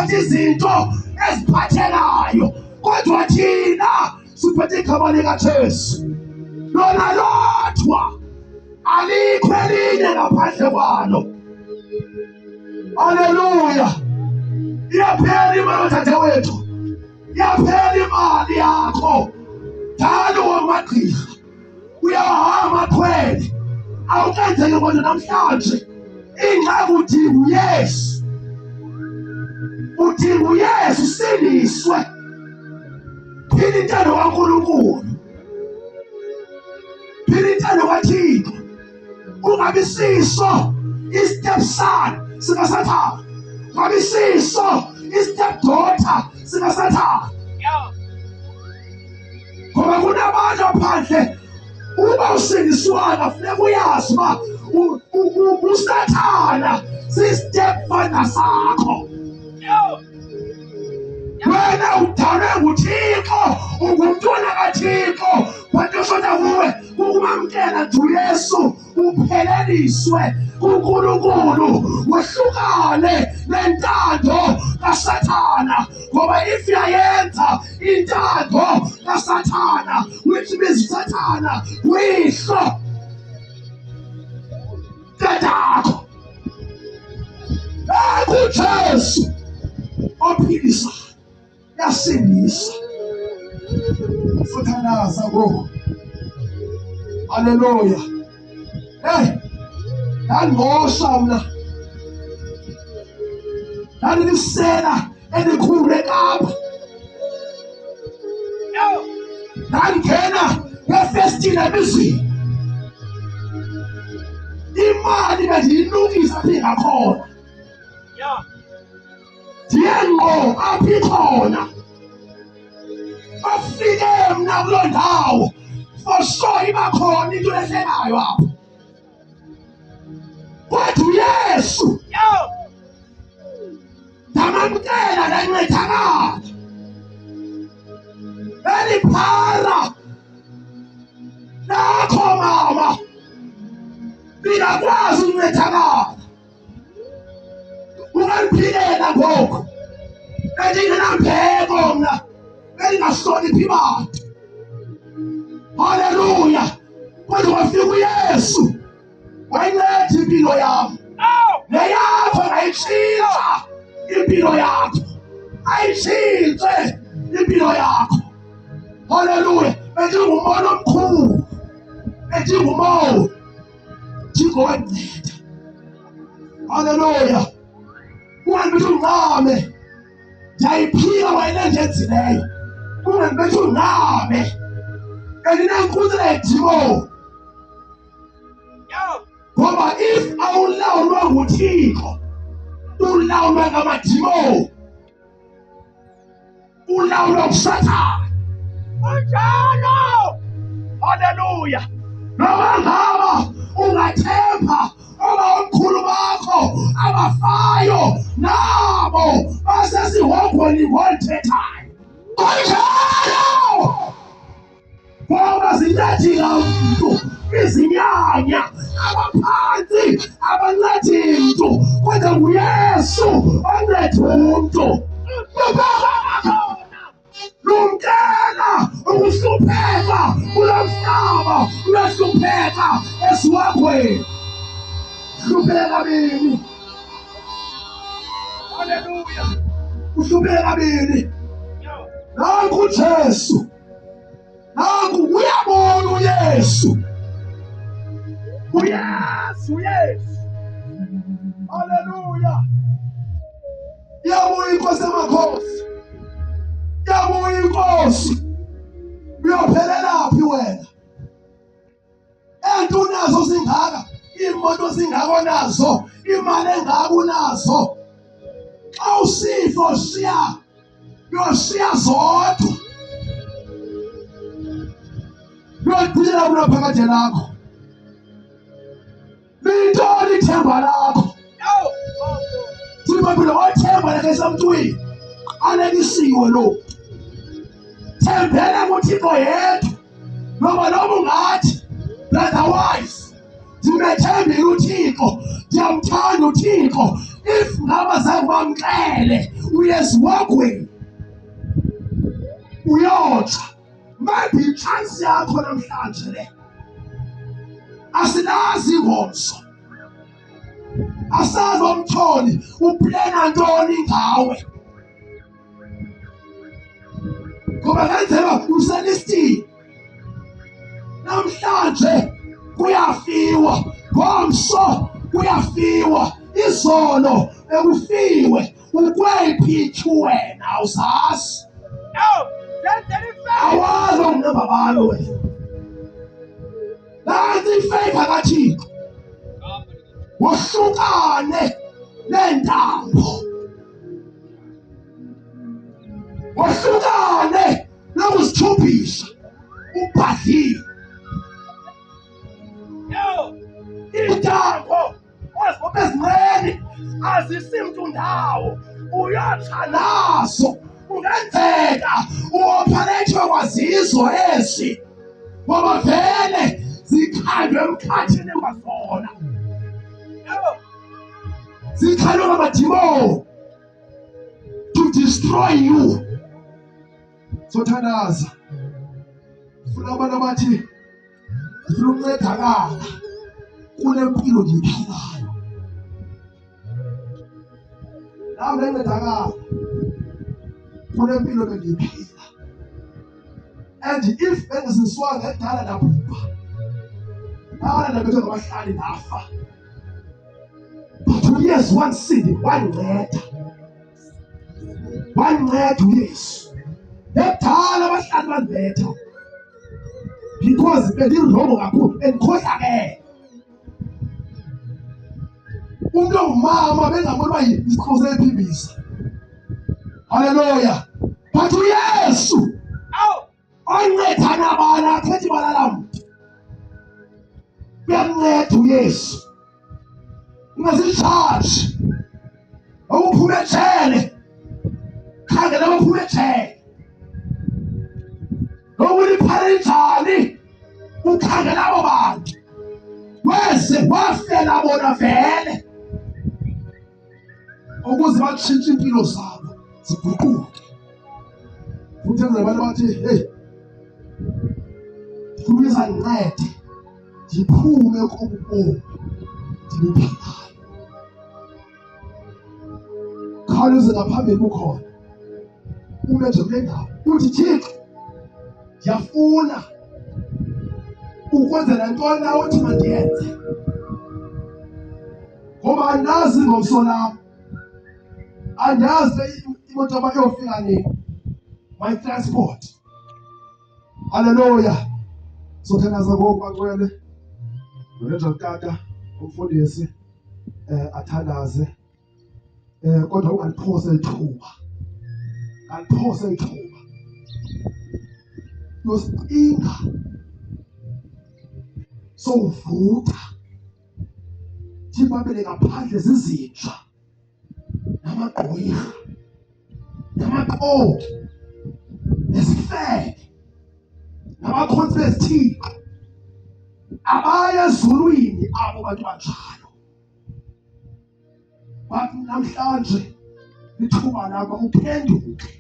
uphathe izinto eziphathekayo, kodwa thina siphethe igama likaJesu. Lona lodwa alikho elinye ngaphandle kwalo. Haleluya. Iyaphela imali dadewethu, iyaphela imali yakho. Njalo wamagqirha uyahamba khwele, awukenzeke kodwa namhlanje ingxaki udinga uYesu. Udinga uYesu usindiswe. Phila intando kaNkulunkulu, phila intando kaThixo. Ungabi siso i-stepson sikaSathane, ungabi siso i-stepdaughter sikaSathane. Ngoba kunabantu aphandle, uba usindiswana funeka uyazi uba uSathana si-stepfather sakho. Wena udalwe nguThixo, ungumntwana kaThixo. Kwanto shota kuwe kukumamkela nje uYesu, upheleliswe kuNkulunkulu, wehlukane nentando kaSathana. Ngoba if uyayenza intando kaSathana, which means uSathana uyihlo dadakho, kuJesu ophilisa yasindisa. Sothandaza ngoku. Haleluya. Ndangosha mna, ndandilisela elikhulu eKapa. Ndangena ngefestile emizini, imali bendiyilungisa apha ingakhona. Ndiye ngqo apha ikhona. Bafike mna kuloo ndawo, for sure iba khona into ehlekayo apha. Kodwa uYesu ndamamkela, ndancedakala. Eliphara nakho mama lingakwazi ukuncedakala. Ungandiphilela ngoku, bendingenambeko mna, bendingahloniphi bantu. Haleluya. Kodwa wafika uYesu wayinceda impilo yam, neyakho ngayitshintsha impilo yakho, ayitshintshe impilo yakho. Haleluya. Bendingumoya omkhulu, bendingumoya, Thixo wandinceda. Haleluya. Ungandibethi ungame, ndiyayiphika wena enjenzileyo. Ungandibethi ungame, bendinenkunzela yedimoni. Ngoba if awulawulwa nguThixo, ulawulwa ngamadimoni, ulawulwa nguSathane. Unjalo. Haleluya. Noma ngaba ungathemba omkhulu bakho abafayo, nabo basesihogweni ngoluthethayo. Unjalo. Ngoba zinyathela umntu izinyanya, abaphansi abancedi mntu, kodwa nguYesu onceda umntu. Lumkela ukuhlupheka kulo mhlaba, uyahlupheka esiwagweni. Hlupheka kabini. Haleluya. Uhlupheka kabini. Nanku uJesu, nanku uyabona uYesu. Uyesu. Haleluya. Yabuya inkosi yamakhosi, yabuya inkosi. Uyophelelaphi wena? Ento unazo zingaka, imoto zingako nazo, imali engaka unazo. Xa usifa uyoshiya zodwa. Uyodila unaphakade lakho. Lintoni ithemba lakho? Thibabula wathemba lakesamntwini, alekisiwe lo. Thembela kuThixo yedwa, noma noma ungathi otherwise ndimethembile uThixo, ndiyamthanda uThixo. if ngabazange bamxele uyesu wakweni uyotsha maybe ichance yakho namhlanje le asilazi ingomso asazi omtholi uplana ntoni ngawe ngoba ngenzeka uselistini namhlanje kuyafiwa ngomso kuyafiwa izolo ekufiwe ukwephi wena awusazi awazi omnamba balo wena nansi ifavor kaThixo wohlukane nentambo wohlukane nokuzithumbisa ubhadlile intambo ozibopha ezinqeni azisimntu ndawo uyatsha nazo ungenzeka uopharethwe kwazizo ezi ngoba vele zikhandwe emkhathini kwazona zikhandwe ngamadimoni to destroy you. So thandaza funa abantu abathi funa uncedakala kule mpilo ngiyiphilayo nami encedakala kule mpilo bengiyiphila and if bengiziswanga edala nabhubha nala nabethu ngabahlali nafa but yes one city wanceda uyesu edala abahlali bandibetha because bendirongo kakhulu bendikhohlakele umuntu ongumama bengabona uba isixhosa ephibisa haleluya but uyesu onceda nabani akhethi ibala lamntu uyamnceda uyesu ungazitshaji awuphume ejele khangela abaphume ejele nokuliphale njani ukhangela abo bantu wese wafela bona vele ukuze batshintshe impilo zabo ziguquke futhi enza abantu bathi hey kumisa ncede ngiphume kobubomi ngiphilayo khawuleze ngaphambili kukhona ume nje kule ndawo uthi Thixo ngiyafuna ukwenzela ntoni nawe uthi mandiyenze ngoba andazi ngomso lami andazi imoto abayofika nini my transport haleluya so thandaza ngoku baqwele nolenza utata umfundisi athandaze kodwa ungaliphose ithuba aliphose ithuba yosinga sowuvutha thibabele ngaphandle zizinja namagqwirha namaqoki nezifebe namakhonsi bezithixo abaya ezulwini abo bantu banjalo bathi namhlanje ithuba lakho uphenduke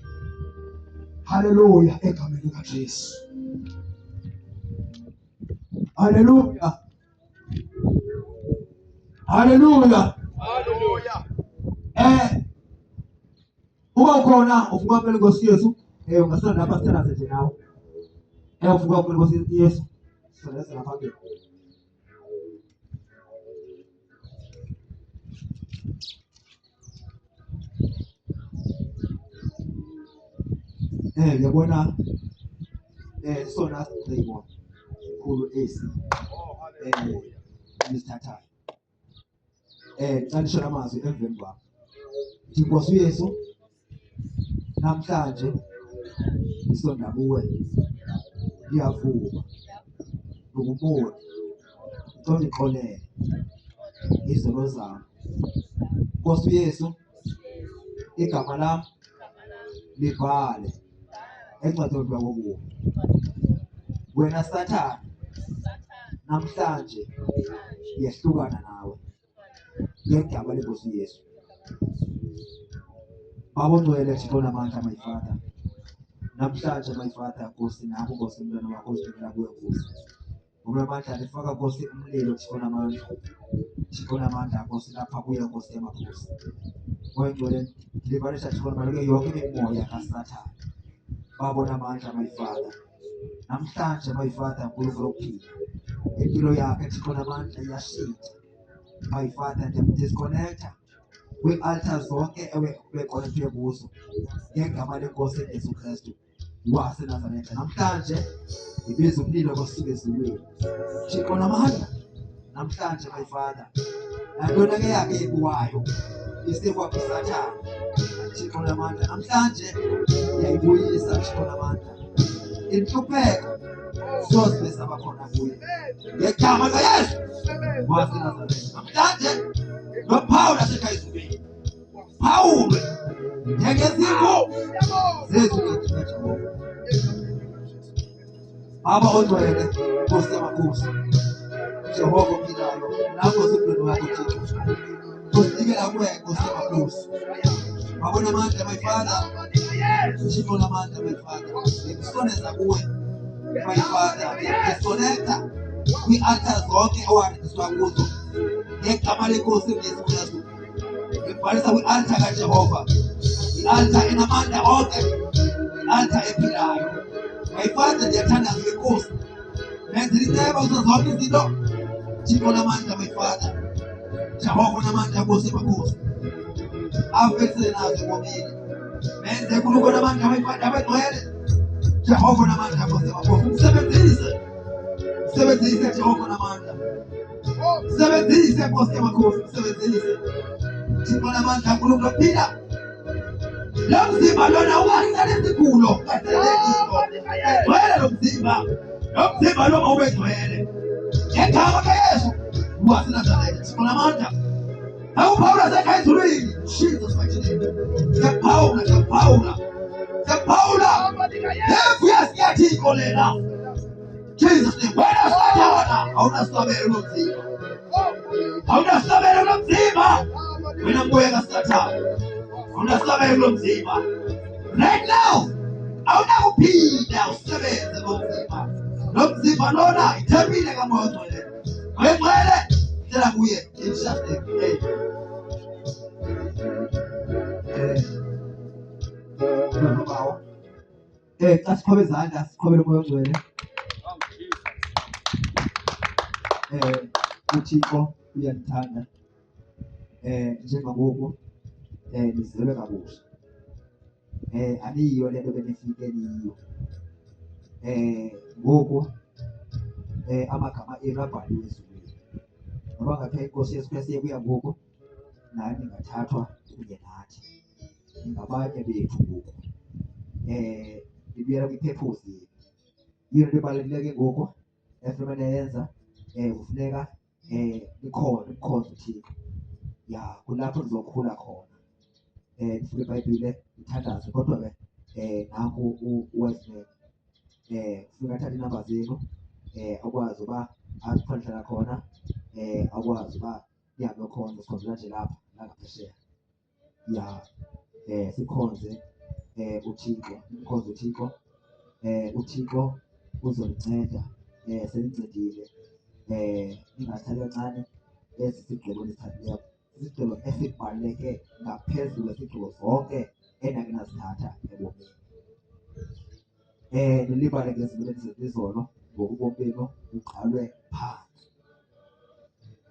haleluya egameni likaJesu haleluya haleluya Hallelujah. uba khona ufika phela Nkosi Yesu ungasona lapha sithanda nje nawe ufika phela Nkosi Yesu sithanda lapha phambili ngiyabona sona sibona khulu esi nisithathayo ngicalisha amazwi emveni kwami ngithi Nkosi Yesu namhlanje isonda kuwe liyavuka ukubona ngicela ixolele izono zami Nkosi Yesu igama lami libhale encwadini yakokuwo wena Sathane namhlanje yahlukana nawe ngegama leNkosi Yesu babongcwele Thixo namandla my Father. Namhlanje my Father Nkosi nabo Nkosi umntwana wakho uzibekela kuwe Nkosi. Ngoba amandla ndifaka Nkosi umlilo Thixo namandla. Thixo namandla Nkosi lapha kuye Nkosi yamakhosi. Ngcwele ndilivanisha Thixo namandla yonke imimoya kaSathane. Babona amandla my Father. Namhlanje my Father Nkulunkulu okuphila. Impilo yakhe Thixo namandla iyashintsha. My Father ndiyamdisconnecta kwi-altar zonke ebekonekthwe kuzo ngegama lenkosi Yesu Kristu waseNazaretha. Namhlanje ibiza umlilo kosuke ezulwini. Thixo namandla namhlanje my Father nantona ke yakhe ebuwayo isekwa kwiSathane. Thixo namandla namhlanje uyayibuyisa Thixo namandla. Intlupheko soze saba khona kuye ngegama likaYesu waseNazaretha. Namhlanje noPawulo asekhayizibeni Pawulo ngezipho zethu kaJehova. Baba ongcwele Nkosi yamakhosi Jehova ophilayo lapho sibhekene wakho Thixo. Usinikela kuwe Nkosi yamakhosi. Babona amandla my Father. Thixo namandla my Father. Ngikusoneza kuwe my Father. Ngiyasoneza kwi-altar zonke owarejistrwa kuzo ngegama lenkosi Yesu Kristu. Ngibhalisa kwi-altar kaJehova. I-altar enamandla onke. I-altar ephilayo. My Father ndiyathandaza ngenkosi. Menzela iceba kuzo zonke izinto. Thixo namandla my Father. Jehova namandla Nkosi yamakhosi. Afese nazo ebomini. Menze kuNkulunkulu namandla my Father abagcwele. Jehova namandla Nkosi yamakhosi. Msebenzise. Msebenzise Jehova namandla. Msebenzise Nkosi yamakhosi. Msebenzise. Thixo namandla Nkulunkulu okuphila. Lo mzimba lona ungahlala esikulo. Egcwele lo mzimba. Lo mzimba lo ubegcwele. Ngegama likaYesu waseNazaretha. Thixo namandla. AwuPawulo asekhayizulwini. Jesus mighty name. Siyapawula, siyapawula. Siyapawula. Yesu yasiyathixo lena. Jesus name. Wena Sathana awunasabelo lo mzimba. Awunasabelo lo mzimba. Wena mbuye kaSathane. Awunasabelo lo mzimba. Right now. Awunakuphinda usebenze lo mzimba. Lo mzimba lona ithembile kaMoya oNgcwele. Wengcwele cela kuye in Jesus name. Babawo. Xa siqhobe izandla siqhobele uMoya oNgcwele. uThixo uyandithanda njengangoku nizelwe kabusha. Aniyiyo lento benifike niyiyo. Ngoku amagama enu abhaliwe ezulwini. Ngoba ngapha inkosi Yesu Kristu yebuya ngoku nani ningathathwa kunye nathi. Ningabanye bethu ngoku. Nibuyela kwi-purpose yenu. Yiyo into ebalulekile ngoku efuneka niyenza. Kufuneka nikhonze uThixo. Ya kulapho nizokhula khona. Ndifuna iBhayibhile ithandaze kodwa ke nanku uWesman kufuneka athathe inamba zenu akwazi uba aziphondlela khona akwazi uba nihambe khona sikhonzela nje lapha nangaphesheya. Ya sikhonze uThixo, sikhonze uThixo. uThixo uzoninceda. Senincedile. Ningathathi kancane esi sigqibo nisithathileyo. Isigqibo esibaluleke ngaphezulu kwezigqibo zonke endake nazithatha ebomini. Nilibale ngezinto enizenze izolo ngoku ubomi benu buqalwe phansi.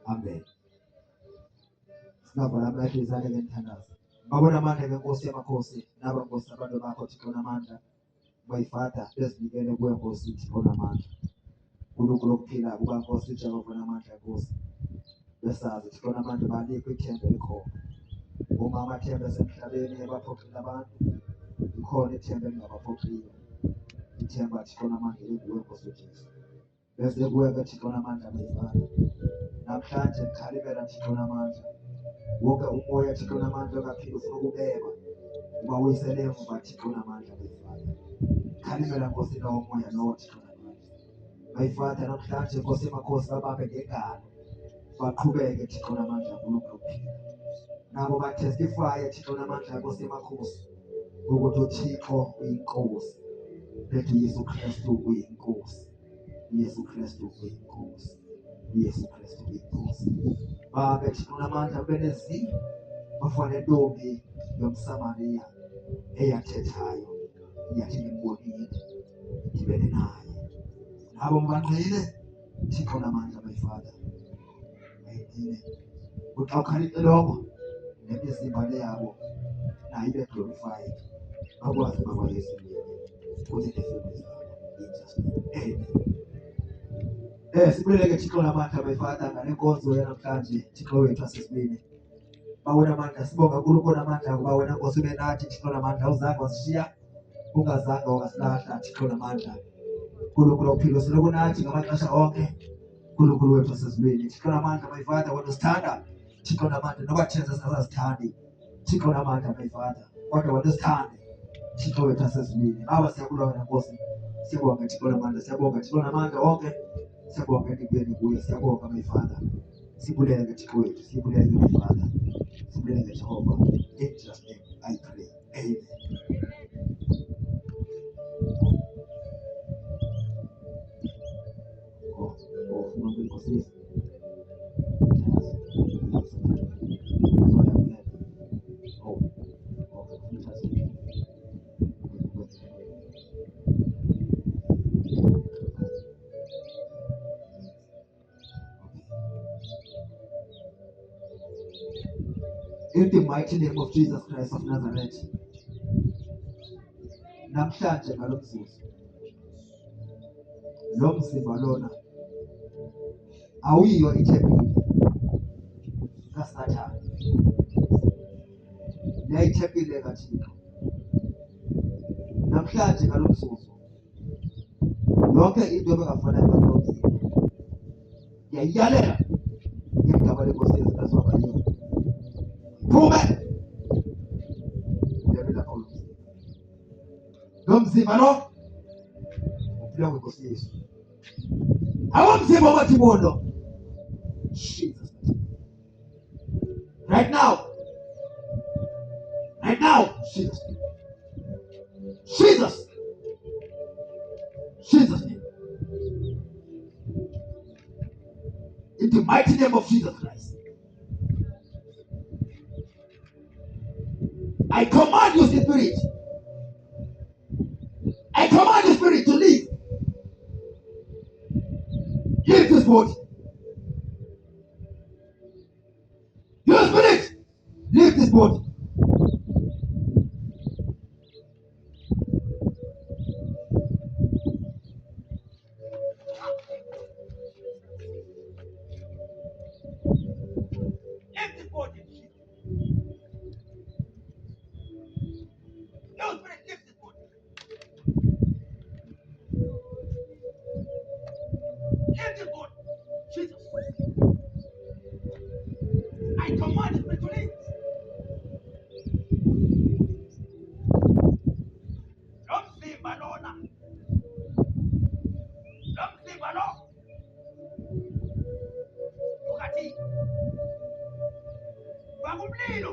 Amen. Singavala amehlo izandla ngenithandaza. Babona amandla ngenkosi yamakhosi naba nkosi abantu bakho Thixo namandla. My Father bezinikele kuwe Nkosi Thixo namandla. uNkulunkulu okuphila kuba Nkosi Jehova namandla Nkosi. Besazi Thixo namandla balikho ithemba elikhona. Uma amathemba asemhlabeni ebaphoqile abantu likhona ithemba elingabaphoqiyo. Ithemba Thixo namandla linguwe Nkosi Jesu. Bese kuwe ke Thixo namandla my Father. Namhlanje ngikhalimela Thixo namandla. Wonke umoya Thixo namandla ongaphili ufuna ukubekwa. Uba uyisele emva Thixo namandla my Father. Khalimela Nkosi lowo moya lowo Thixo namandla. My Father namhlanje Nkosi yamakhosi babambe ngengalo. baqhubeke Thixo namandla kuNkulunkulu uphila. Nabo batestifye Thixo namandla Nkosi emakhosi ukuthi uThixo uyinkosi. Lethu Yesu Kristu uyinkosi. Yesu Kristu uyinkosi. Yesu Kristu uyinkosi. Babe Thixo namandla benezi bafana ntombi yomSamariya eyathethayo yathi ngibonile ngibene naye. Nabo mbanqile Thixo namandla my Father. Ayini uxa ukhaliphe longo nemizimba le yabo nayo ibe glorified. Bakwazi baba Yesu kuthi nefemeli zabo. In Jesus' name. Amen. Sibulele Thixo namandla my Father ngale nkonzo yanamhlanje Thixo wethu asesibini. Bawona amandla sibonga kuNkulunkulu namandla kuba wena Nkosi ube nathi Thixo namandla awuzange wasishiya ungazange wasilahla Thixo namandla. Nkulunkulu uphilo siloku nathi ngamaxesha onke. Nkulunkulu wethu asesibini Thixo namandla my Father wena usithanda Thixo namandla noba thina sasazithandi Thixo namandla my Father kodwa wena usithande Thixo wethu asesibini. Baba siyabulwa wena Nkosi, siyabonga Thixo namandla, siyabonga Thixo namandla onke, siyabonga entibeni kuye, siyabonga my Father. Sibulele Thixo wethu, sibulele my Father, sibulele Jehova. In Jesus' name I pray. Amen. Funga Nkosi Yesu. In the mighty name of Jesus Christ of Nazareth. Namhlanje ngalomzuzu lo mzimba lona awuyiyo ithempeli kaSathane. Leyithempile kaThixo. Namhlanje ngalomzuzu yonke into ebingafanele kulo mzimba yayiyalela ngegama leNkosi Yesu Kristu wabayiyo. Phume uyabela kulo mzimba. Lo mzimba lo uphila kweNkosi Yesu. Awumzimba wathi bono. Jesus. Right now, Jesus. Jesus. Jesus' name. In the mighty name of Jesus Christ. I command you, spirit. I command the spirit to leave. Leave this body. Your spirit, leave this body. Leave this body. No spirit, leave this body. Leave this body. Jesus. I command the spirit to leave. Don't leave alone. Don't leave alone. Look at it. Bagumlilo.